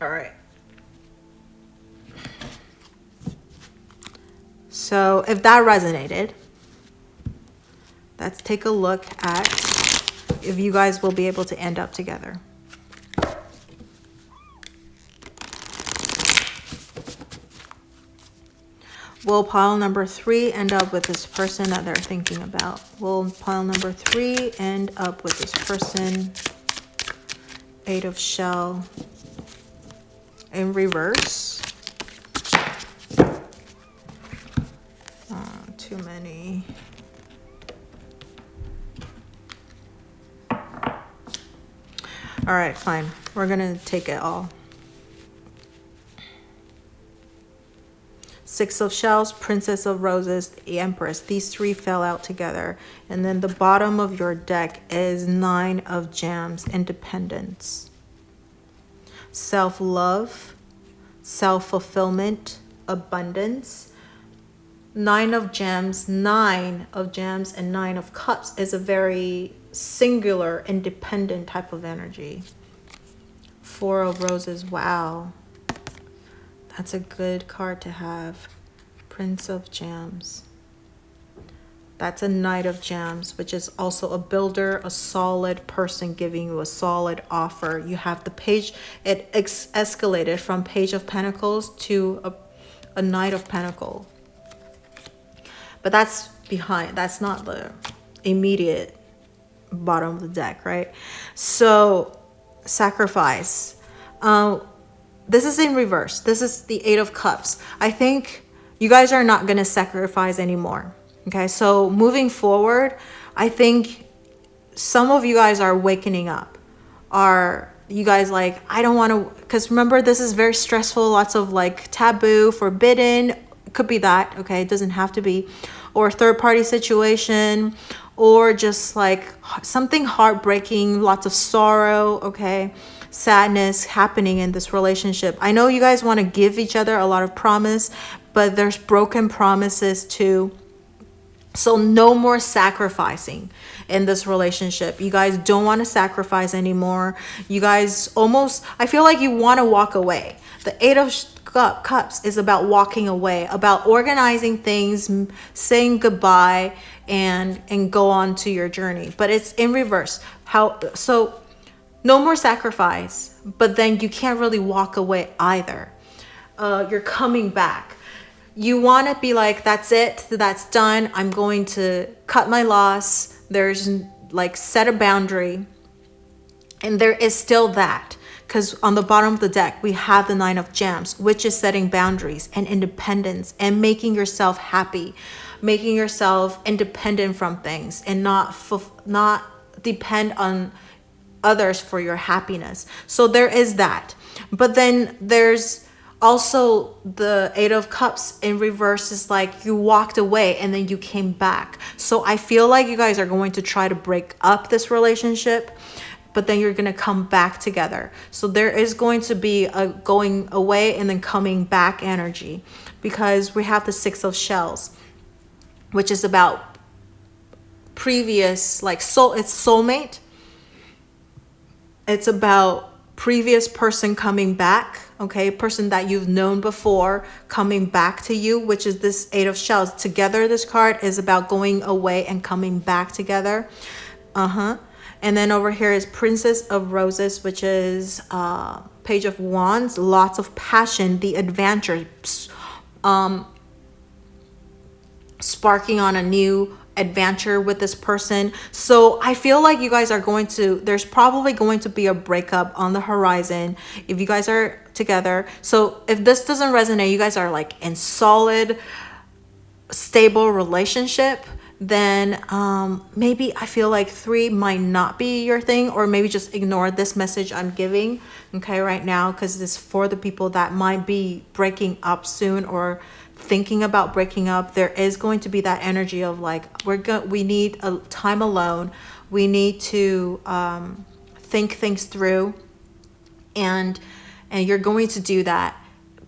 All right. So if that resonated, let's take a look at if you guys will be able to end up together. Will pile number 3 end up with this person that they're thinking about? Will pile number 3 end up with this person? 8 of Shell in reverse. Too many. All right, fine. We're gonna take it all. 6 of Shells, Princess of Roses, the Empress. These 3 fell out together. And then the bottom of your deck is 9 of Gems, Independence. Self-love, self-fulfillment, abundance. 9 of Gems, and 9 of Cups is a very singular, independent type of energy. Four of Roses. Wow. That's a good card to have. Prince of Gems. That's a Knight of Gems, which is also a builder, a solid person giving you a solid offer. You have the Page. It escalated from Page of Pentacles to a Knight of Pentacles. But that's behind. That's not the immediate bottom of the deck, right? So, sacrifice. This is in reverse. This is the Eight of Cups. I think you guys are not going to sacrifice anymore. Okay, so moving forward, I think some of you guys are wakening up. Are you guys like, I don't want to, because remember, this is very stressful. Lots of like taboo, forbidden. It could be that, okay? It doesn't have to be. Or third-party situation, or just like something heartbreaking, lots of sorrow, okay? Sadness happening in this relationship. I know you guys want to give each other a lot of promise, but there's broken promises too. So no more sacrificing in this relationship. You guys don't want to sacrifice anymore. You guys almost, I feel like you want to walk away. The Eight of Cups is about walking away, about organizing things, saying goodbye, and go on to your journey. But it's in reverse. So no more sacrifice, but then you can't really walk away either. You're coming back. You want to be like, that's it, that's done. I'm going to cut my loss. There's like set a boundary. And there is still that. Because on the bottom of the deck, we have the Nine of Gems, which is setting boundaries and independence and making yourself happy, making yourself independent from things and not depend on others for your happiness. So there is that. But then there's also the Eight of Cups in reverse is like you walked away and then you came back. So I feel like you guys are going to try to break up this relationship, but then you're going to come back together. So there is going to be a going away and then coming back energy, because we have the Six of Shells, which is about previous, like soul, it's soulmate. It's about previous person coming back, okay? Person that you've known before coming back to you, which is this Eight of Shells. Together, this card is about going away and coming back together. And then over here is Princess of Roses, which is Page of Wands. Lots of passion, the adventure, sparking on a new adventure with this person. So I feel like you guys are going to, there's probably going to be a breakup on the horizon if you guys are together. So if this doesn't resonate, you guys are like in solid, stable relationship, then maybe I feel like 3 might not be your thing, or maybe just ignore this message I'm giving, okay, right now, because it's for the people that might be breaking up soon or thinking about breaking up. There is going to be that energy of like, we need a time alone. We need to think things through, and you're going to do that.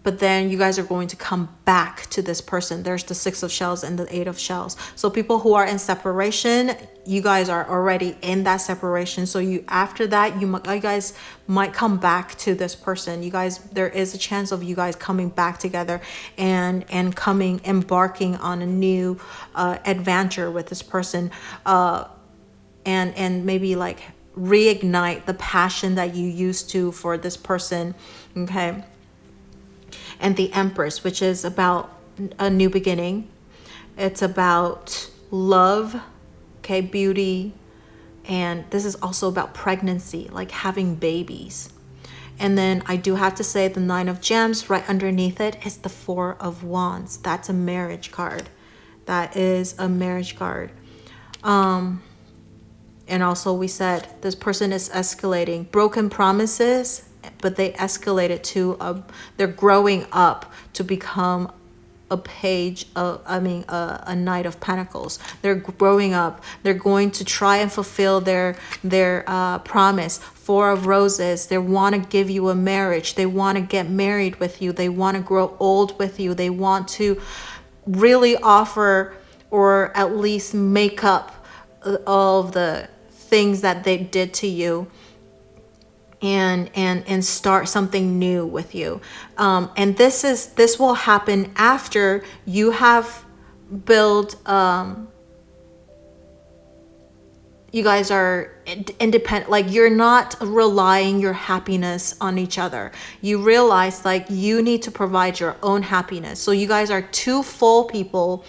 But then you guys are going to come back to this person. There's the Six of Shells and the Eight of Shells. So people who are in separation, you guys are already in that separation. So after that, you guys might come back to this person. You guys, there is a chance of you guys coming back together and embarking on a new adventure with this person, and maybe like reignite the passion that you used to for this person, okay? And the Empress, which is about a new beginning. It's about love, okay, beauty. And this is also about pregnancy, like having babies. And then I do have to say the Nine of Gems right underneath it is the Four of Wands. That's a marriage card. That is a marriage card. And also we said this person is escalating. Broken promises, but they escalated to they're growing up to become a Knight of Pentacles. They're growing up. They're going to try and fulfill their promise. Four of Roses. They want to give you a marriage. They want to get married with you. They want to grow old with you. They want to really offer, or at least make up all of the things that they did to you. and start something new with you. And this will happen after you have built, you guys are independent, like you're not relying your happiness on each other. You realize like you need to provide your own happiness. So you guys are two full people,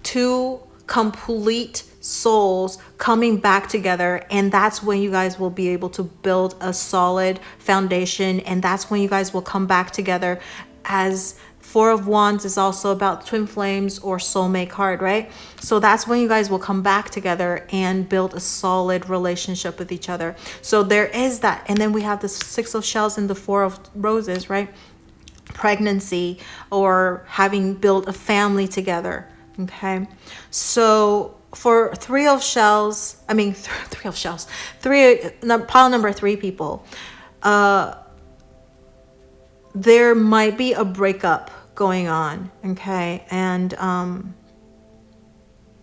two complete souls coming back together, and that's when you guys will be able to build a solid foundation, and that's when you guys will come back together. As Four of Wands is also about twin flames or soulmate card, right? So that's when you guys will come back together and build a solid relationship with each other. So there is that. And then we have the Six of Shells and the Four of Roses, right? Pregnancy or having built a family together. Okay. So for Three of Shells, pile number 3 people, there might be a breakup going on, okay? And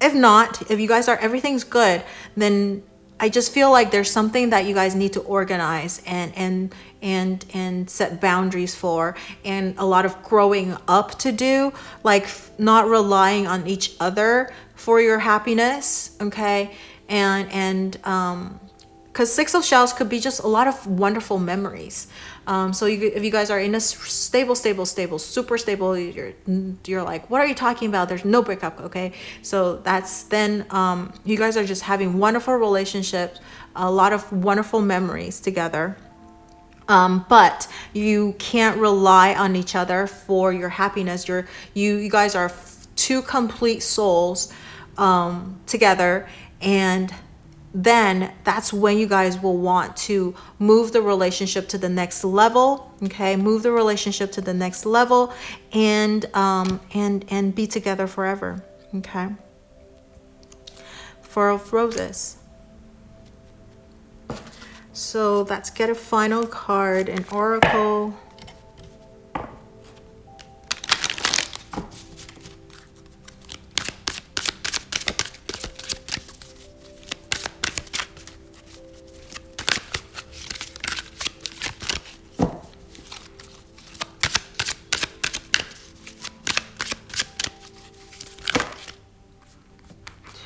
if you guys are, everything's good, then I just feel like there's something that you guys need to organize and set boundaries for, and a lot of growing up to do, like not relying on each other for your happiness, okay? And because Six of Shells could be just a lot of wonderful memories. So if you guys are in a stable, super stable, you're like, what are you talking about? There's no breakup, okay? So that's then you guys are just having wonderful relationships, a lot of wonderful memories together. But you can't rely on each other for your happiness. You guys are two complete souls together, and then that's when you guys will want to move the relationship to the next level, okay? Move the relationship to the next level and be together forever, okay? Four of Roses. So let's get a final card, an oracle.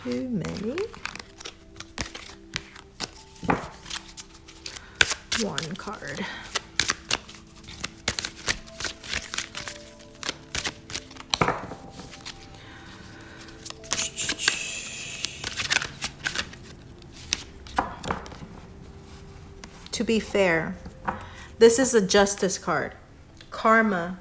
Too many. One card. To be fair, this is a Justice card. Karma.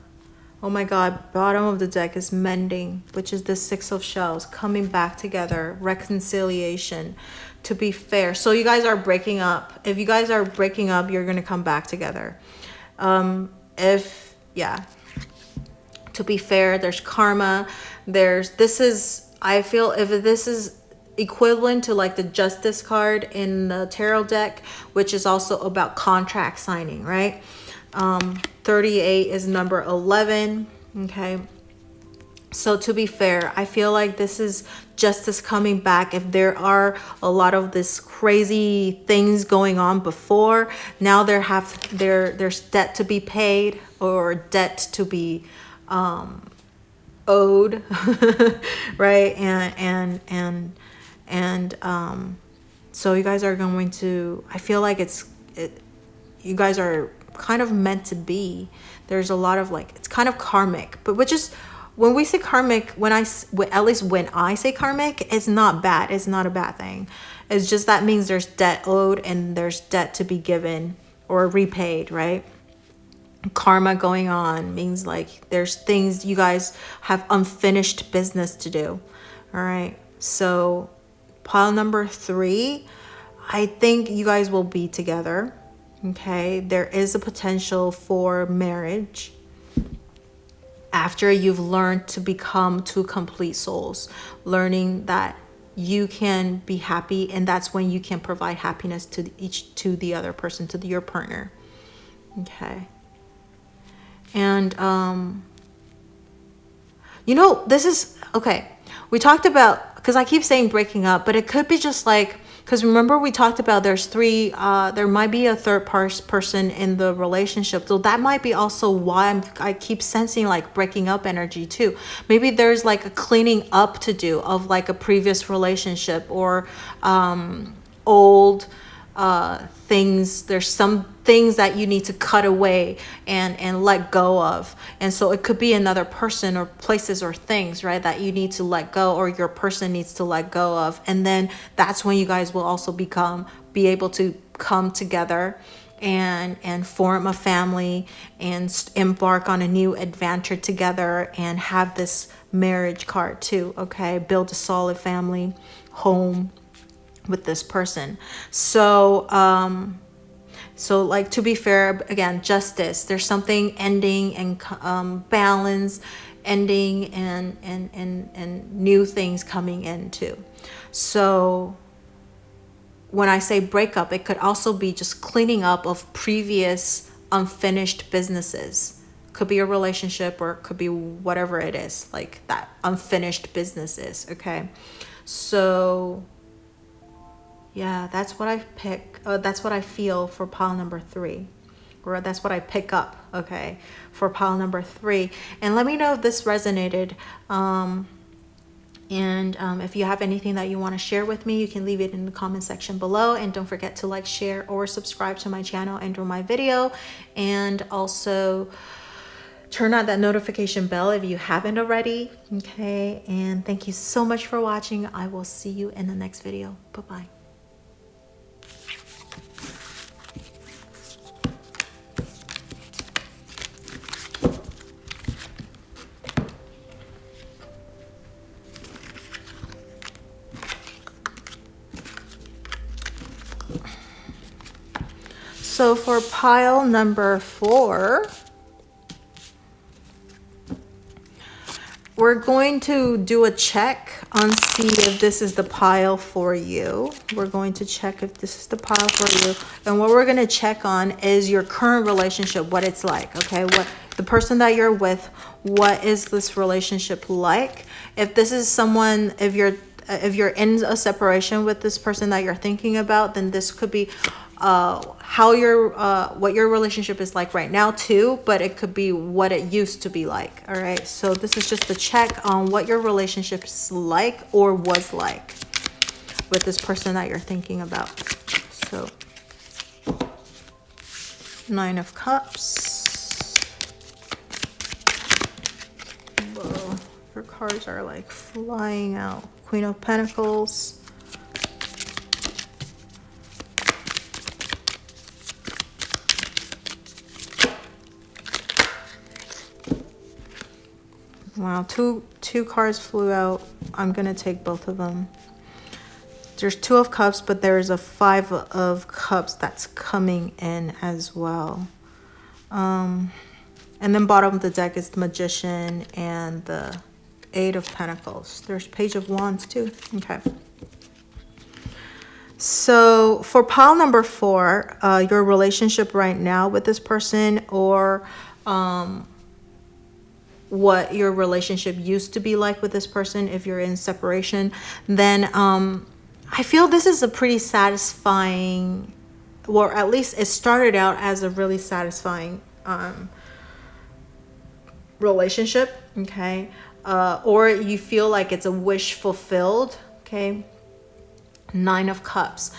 Oh my God, bottom of the deck is mending, which is the Six of Shells, coming back together, reconciliation. To be fair, so you guys are breaking up. If you guys are breaking up, you're gonna come back together. To be fair, there's karma. I feel if this is equivalent to like the Justice card in the tarot deck, which is also about contract signing, right? 38 is number 11, okay? So to be fair, I feel like this is justice coming back. If there are a lot of this crazy things going on before, now there's debt to be paid or debt to be owed, right? And so you guys are going to, I feel like you guys are kind of meant to be. There's a lot of like, it's kind of karmic, but which is, when we say karmic, at least when I say karmic, it's not bad. It's not a bad thing. It's just that means there's debt owed and there's debt to be given or repaid, right? Karma going on means like there's things you guys have unfinished business to do. All right. So pile number 3, I think you guys will be together. Okay. There is a potential for marriage after you've learned to become two complete souls, learning that you can be happy, and that's when you can provide happiness to the other person, to your partner. Okay. And this is okay. We talked about, because I keep saying breaking up, but it could be just like Because remember we talked about there's three, there might be a third person in the relationship. So that might be also why I keep sensing like breaking up energy too. Maybe there's like a cleaning up to do of like a previous relationship or old things. There's some things that you need to cut away and let go of. And so it could be another person or places or things, right, that you need to let go, or your person needs to let go of. And then that's when you guys will also be able to come together and form a family and embark on a new adventure together and have this marriage card too. Okay, build a solid family home with this person. So so like, to be fair, again, justice, there's something ending and balance ending and new things coming in too. So when I say breakup, it could also be just cleaning up of previous unfinished businesses. Could be a relationship, or it could be whatever it is, like that unfinished businesses. Okay, so yeah, that's what I pick. That's what I feel for pile number 3, or that's what I pick up. Okay, for pile number 3. And let me know if this resonated. If you have anything that you want to share with me, you can leave it in the comment section below. And don't forget to like, share, or subscribe to my channel and or my video. And also turn on that notification bell if you haven't already. Okay, and thank you so much for watching. I will see you in the next video. Bye-bye. So for pile number 4, we're going to do a check on see if this is the pile for you. We're going to check if this is the pile for you. And what we're going to check on is your current relationship, what it's like. Okay, what the person that you're with, what is this relationship like? If this is someone, if you're in a separation with this person that you're thinking about, then this could be how your what your relationship is like right now too, but it could be what it used to be like. All right, so this is just a check on what your relationship is like or was like with this person that you're thinking about. So 9 of Cups. Whoa, your cards are like flying out. Queen of Pentacles. Wow, two cards flew out. I'm gonna take both of them. There's 2 of Cups, but there's a 5 of Cups that's coming in as well. And then bottom of the deck is the Magician and the 8 of Pentacles. There's Page of Wands too. Okay. So for pile number 4, your relationship right now with this person, or what your relationship used to be like with this person if you're in separation, then I feel this is a pretty satisfying, or at least it started out as a really satisfying relationship. Okay, or you feel like it's a wish fulfilled. Okay, 9 of Cups,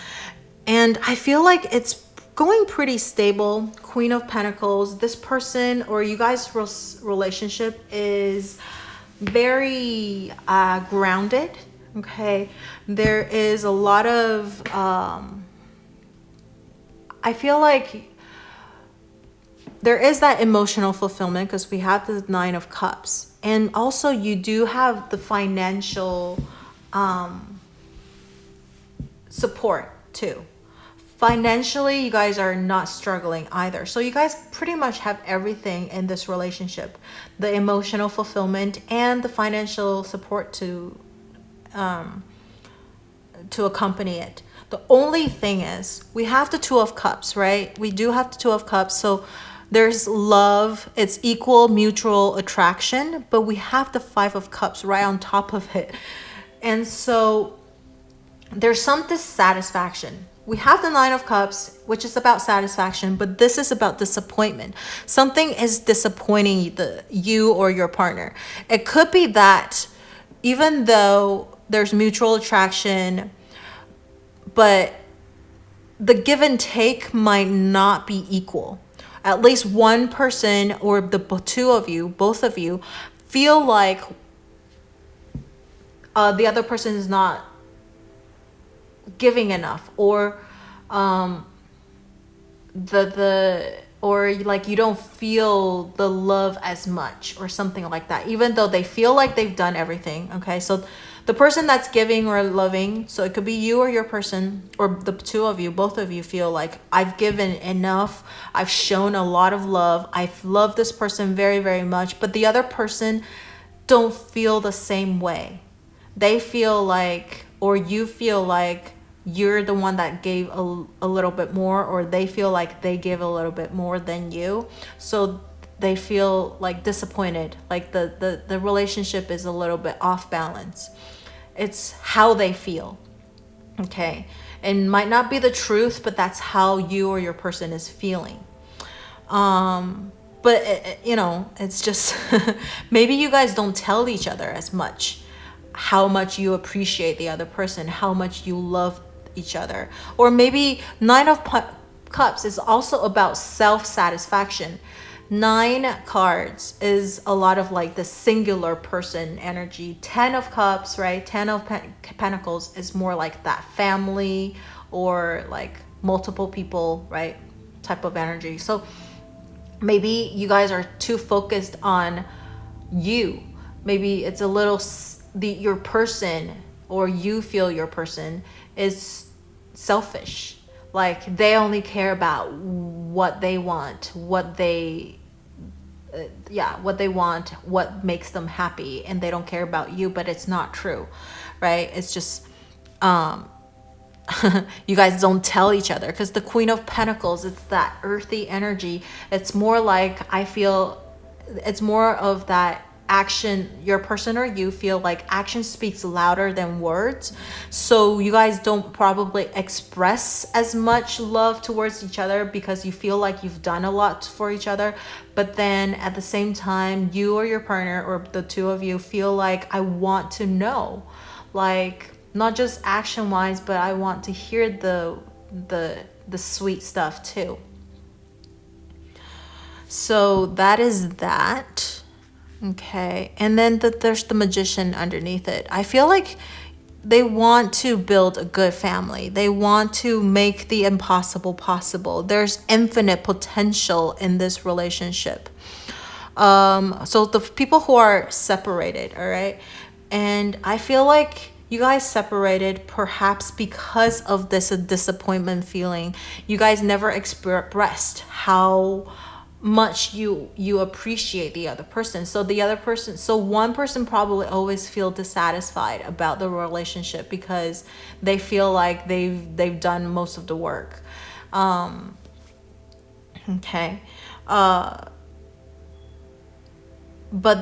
and I feel like it's going pretty stable. Queen of Pentacles. This person or you guys' relationship is very grounded. Okay, there is a lot of I feel like there is that emotional fulfillment because we have the 9 of Cups, and also you do have the financial support too. Financially, you guys are not struggling either. So you guys pretty much have everything in this relationship. The emotional fulfillment and the financial support to accompany it. The only thing is we have the 2 of Cups, right? We do have the 2 of Cups. So there's love. It's equal mutual attraction, but we have the 5 of Cups right on top of it. And so there's some dissatisfaction. We have the Nine of Cups, which is about satisfaction, but this is about disappointment. Something is disappointing you or your partner. It could be that even though there's mutual attraction, but the give and take might not be equal. At least one person or the two of you, both of you, feel like the other person is not giving enough, or or like you don't feel the love as much or something like that, even though they feel like they've done everything. Okay, so the person that's giving or loving, so it could be you or your person, or the two of you, both of you feel like I've given enough, I've shown a lot of love, I've loved this person very, very much, but the other person don't feel the same way. They feel like, or you feel like you're the one that gave a little bit more, or they feel like they give a little bit more than you. So they feel like disappointed, like the relationship is a little bit off balance. It's how they feel. Okay. It might not be the truth, but that's how you or your person is feeling. But it's just maybe you guys don't tell each other as much how much you appreciate the other person, how much you love each other. Or maybe Nine of Cups is also about self-satisfaction. 9 cards is a lot of like the singular person energy. 10 of Cups, right? 10 of Pentacles is more like that family or like multiple people, right? Type of energy. So maybe you guys are too focused on you. Maybe it's a little your person, or you feel your person is selfish. Like they only care about what they want, what they want, what makes them happy, and they don't care about you. But it's not true, right? It's just you guys don't tell each other, because the Queen of Pentacles, it's that earthy energy. It's more like, I feel it's more of that action. Your person or you feel like action speaks louder than words. So you guys don't probably express as much love towards each other because you feel like you've done a lot for each other. But then at the same time, you or your partner or the two of you feel like, I want to know, like not just action wise, but I want to hear the sweet stuff too. So that is that. Okay, and then there's the Magician underneath it. I feel like they want to build a good family. They want to make the impossible possible. There's infinite potential in this relationship. So the people who are separated, all right? And I feel like you guys separated perhaps because of this disappointment feeling. You guys never expressed how much you appreciate the other person. So one person probably always feel dissatisfied about the relationship because they feel like they've done most of the work. Okay. But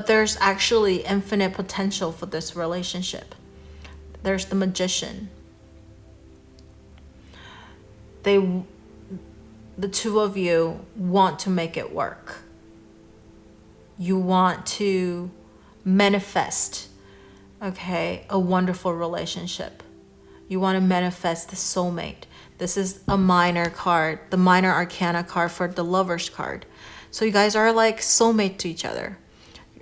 there's actually infinite potential for this relationship. There's the Magician. The two of you want to make it work. You want to manifest, okay, a wonderful relationship. You want to manifest the soulmate. This is a minor card, the minor arcana card for the Lovers card. So you guys are like soulmate to each other.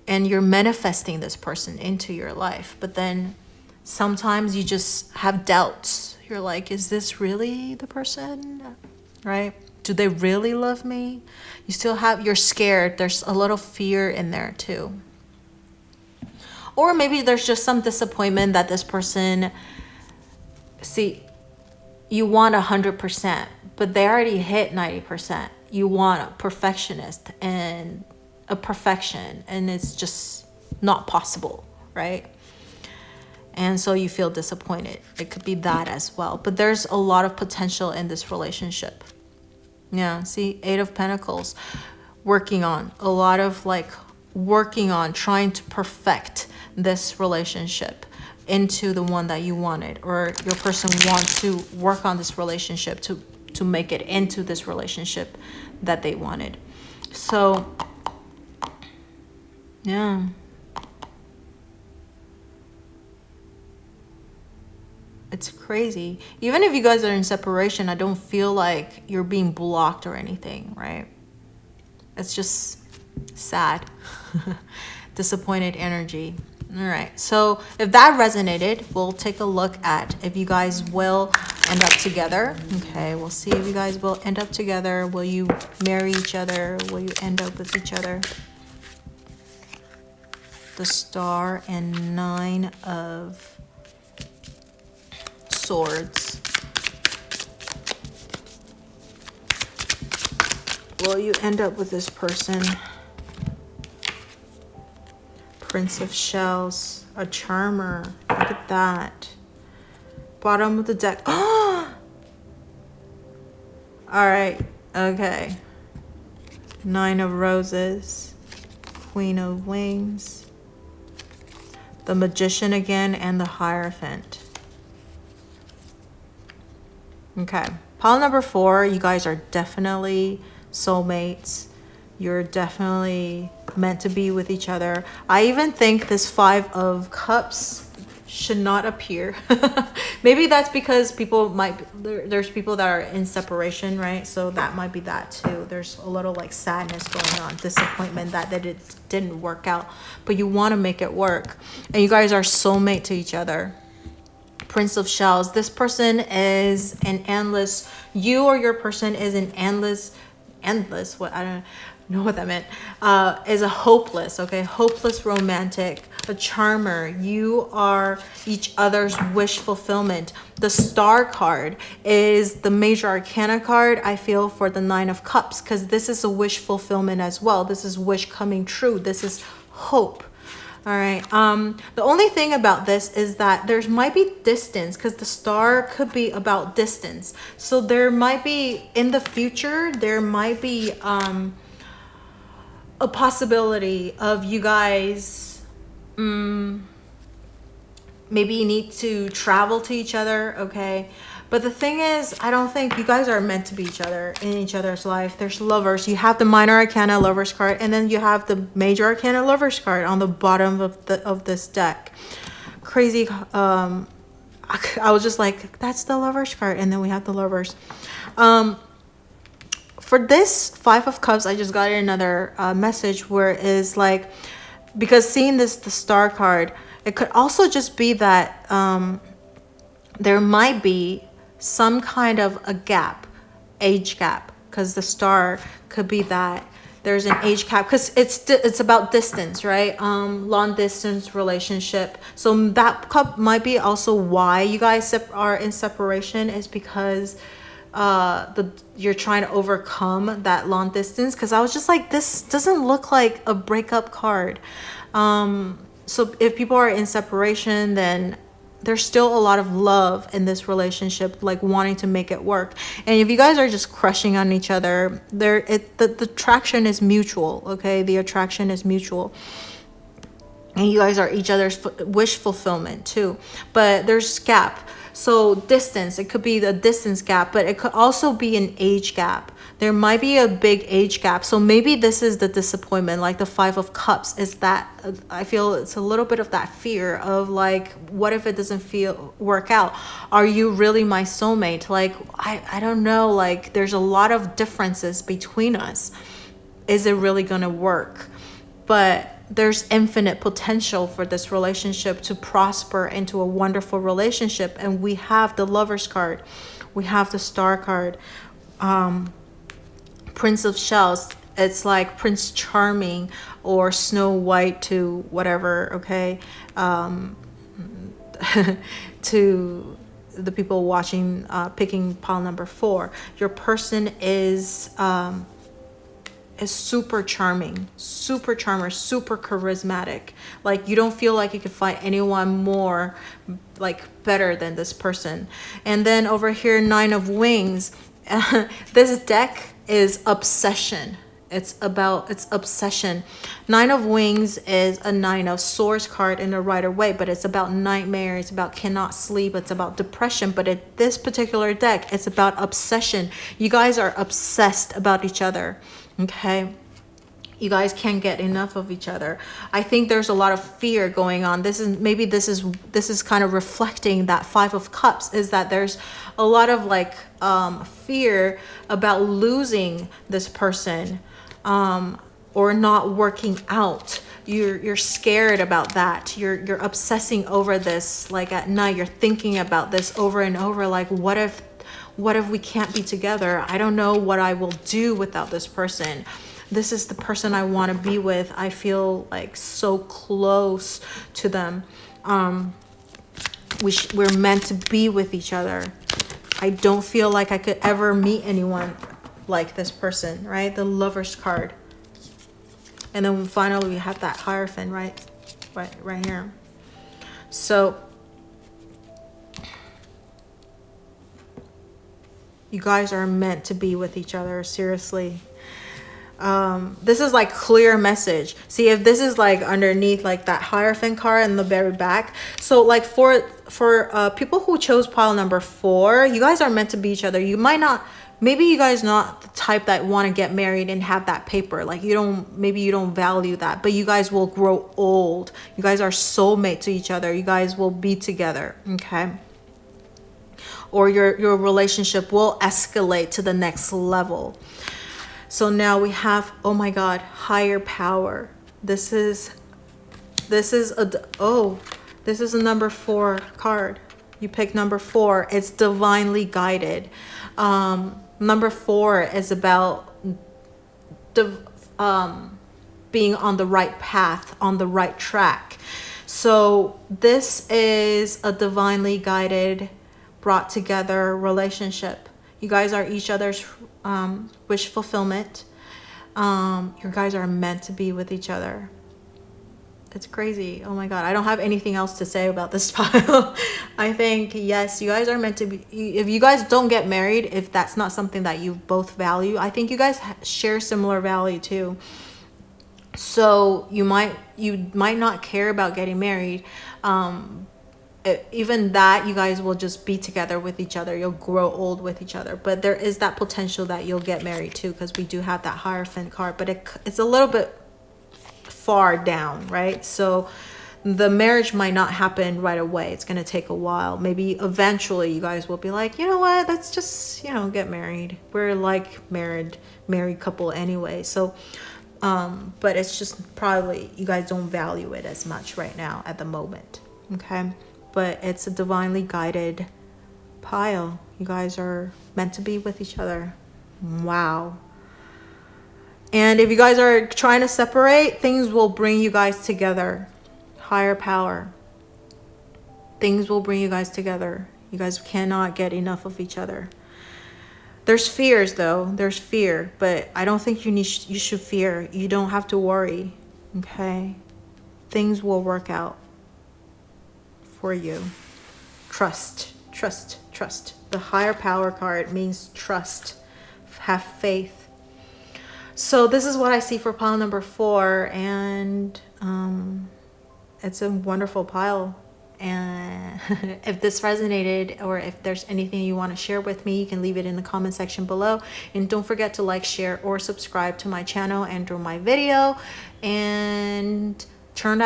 And you're manifesting this person into your life. But then sometimes you just have doubts. You're like, is this really the person? Right? Do they really love me? You're scared. There's a little fear in there too. Or maybe there's just some disappointment that this person, you want 100%, but they already hit 90%. You want a perfectionist and a perfection, and it's just not possible, right? And so you feel disappointed. It could be that as well. But there's a lot of potential in this relationship. Yeah, see, 8 of Pentacles, working on trying to perfect this relationship. into the one that you wanted, or your person wants to work on this relationship to make it into this relationship that they wanted. So yeah, it's crazy. Even if you guys are in separation, I don't feel like you're being blocked or anything, right? It's just sad. Disappointed energy. All right, so if that resonated, we'll take a look at if you guys will end up together. Okay, we'll see if you guys will end up together. Will you marry each other? Will you end up with each other? The Star and 9 of Swords. Will you end up with this person? Prince of Shells, a charmer. Look at that. Bottom of the deck. All right, okay. 9 of Roses, Queen of Wings, the Magician again, and the Hierophant. Okay, pile number 4, you guys are definitely soulmates. You're definitely meant to be with each other. I even think this 5 of Cups should not appear. Maybe that's because people there's people that are in separation, right? So that might be that too. There's a little like sadness going on, disappointment that it didn't work out, but you want to make it work, and you guys are soulmate to each other. Prince of Shells. This person is an endless. You or your person is an endless. What I don't know what that meant. Is a hopeless. Okay, hopeless romantic. A charmer. You are each other's wish fulfillment. The Star card is the major arcana card, I feel, for the 9 of Cups, because this is a wish fulfillment as well. This is wish coming true. This is hope. All right. The only thing about this is that there might be distance, because the Star could be about distance. So there might be in the future, there might be a possibility of you guys maybe you need to travel to each other. Okay. But the thing is, I don't think you guys are meant to be each other in each other's life. There's Lovers. You have the minor arcana Lovers card, and then you have the major arcana Lovers card on the bottom of this deck. Crazy. I was just like, that's the Lovers card, and then we have the Lovers. For this 5 of Cups, I just got another message where it is like, because seeing the Star card, it could also just be that there might be some kind of a gap, age gap, because the Star could be that there's an age gap, because it's about distance, right? Long distance relationship. So that cup might be also why you guys are in separation, is because you're trying to overcome that long distance. Because I was just like, this doesn't look like a breakup card. So if people are in separation, then there's still a lot of love in this relationship, like wanting to make it work. And if you guys are just crushing on each other, the attraction is mutual. Okay, the attraction is mutual, and you guys are each other's wish fulfillment too. But there's gap. So distance, it could be the distance gap, but it could also be an age gap. There might be a big age gap. So maybe this is the disappointment, like the 5 of Cups is that I feel it's a little bit of that fear of like, what if it doesn't work out? Are you really my soulmate? Like, I don't know, like there's a lot of differences between us. Is it really gonna work? But there's infinite potential for this relationship to prosper into a wonderful relationship. And we have the Lovers card, we have the Star card, Prince of Shells. It's like Prince Charming or Snow White to whatever. Okay, to the people watching, picking pile number 4, your person is super charming, super charmer, super charismatic. Like you don't feel like you could find anyone more like better than this person. And then over here, 9 of Wings. This deck is obsession. It's obsession. Nine of Wings is a Nine of Swords card in a Rider-Waite, but it's about nightmares, it's about cannot sleep, it's about depression. But at this particular deck, it's about obsession. You guys are obsessed about each other, okay? You guys can't get enough of each other. I think there's a lot of fear going on. This is kind of reflecting that Five of Cups, is that there's a lot of like fear about losing this person, or not working out. You're scared about that. You're obsessing over this. Like at night, you're thinking about this over and over. Like, what if we can't be together? I don't know what I will do without this person. This is the person I want to be with. I feel like so close to them. We're meant to be with each other. I don't feel like I could ever meet anyone like this person, right? The Lover's card. And then finally we have that Hierophant, right here. So you guys are meant to be with each other, seriously. This is like clear message. See, if this is like underneath like that Hierophant card in the very back, so like for people who chose pile number 4, you guys are meant to be each other. You might not, maybe you guys not the type that want to get married and have that paper, like maybe you don't value that, but you guys will grow old. You guys are soulmate to each other. You guys will be together, okay? Or your relationship will escalate to the next level. So now we have, oh my God, higher power. This is a number 4 card. You pick number 4. It's divinely guided. Number 4 is about being on the right path, on the right track. So this is a divinely guided, brought together relationship. You guys are each other's wish fulfillment. You guys are meant to be with each other. It's crazy. Oh my God. I don't have anything else to say about this pile. I think, yes, you guys are meant to be. If you guys don't get married, if that's not something that you both value, I think you guys share similar value too. So you might not care about getting married. Even that, you guys will just be together with each other. You'll grow old with each other. But there is that potential that you'll get married too, because we do have that Hierophant card. But it's a little bit far down, right? So the marriage might not happen right away. It's going to take a while. Maybe eventually you guys will be like, you know what? Let's just, get married. We're like married couple anyway. So, but it's just probably you guys don't value it as much right now at the moment. Okay. But it's a divinely guided pile. You guys are meant to be with each other. Wow. And if you guys are trying to separate, things will bring you guys together. Higher power. Things will bring you guys together. You guys cannot get enough of each other. There's fears though. There's fear. But I don't think you should fear. You don't have to worry. Okay? Things will work out for you. Trust. The higher power card means trust. Have faith. So this is what I see for pile number 4, and it's a wonderful pile. And if this resonated, or if there's anything you want to share with me, you can leave it in the comment section below. And don't forget to like, share, or subscribe to my channel and to my video, and turn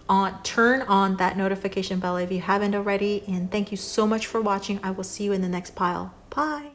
on that notification bell if you haven't already. And thank you so much for watching. I will see you in the next pile. Bye.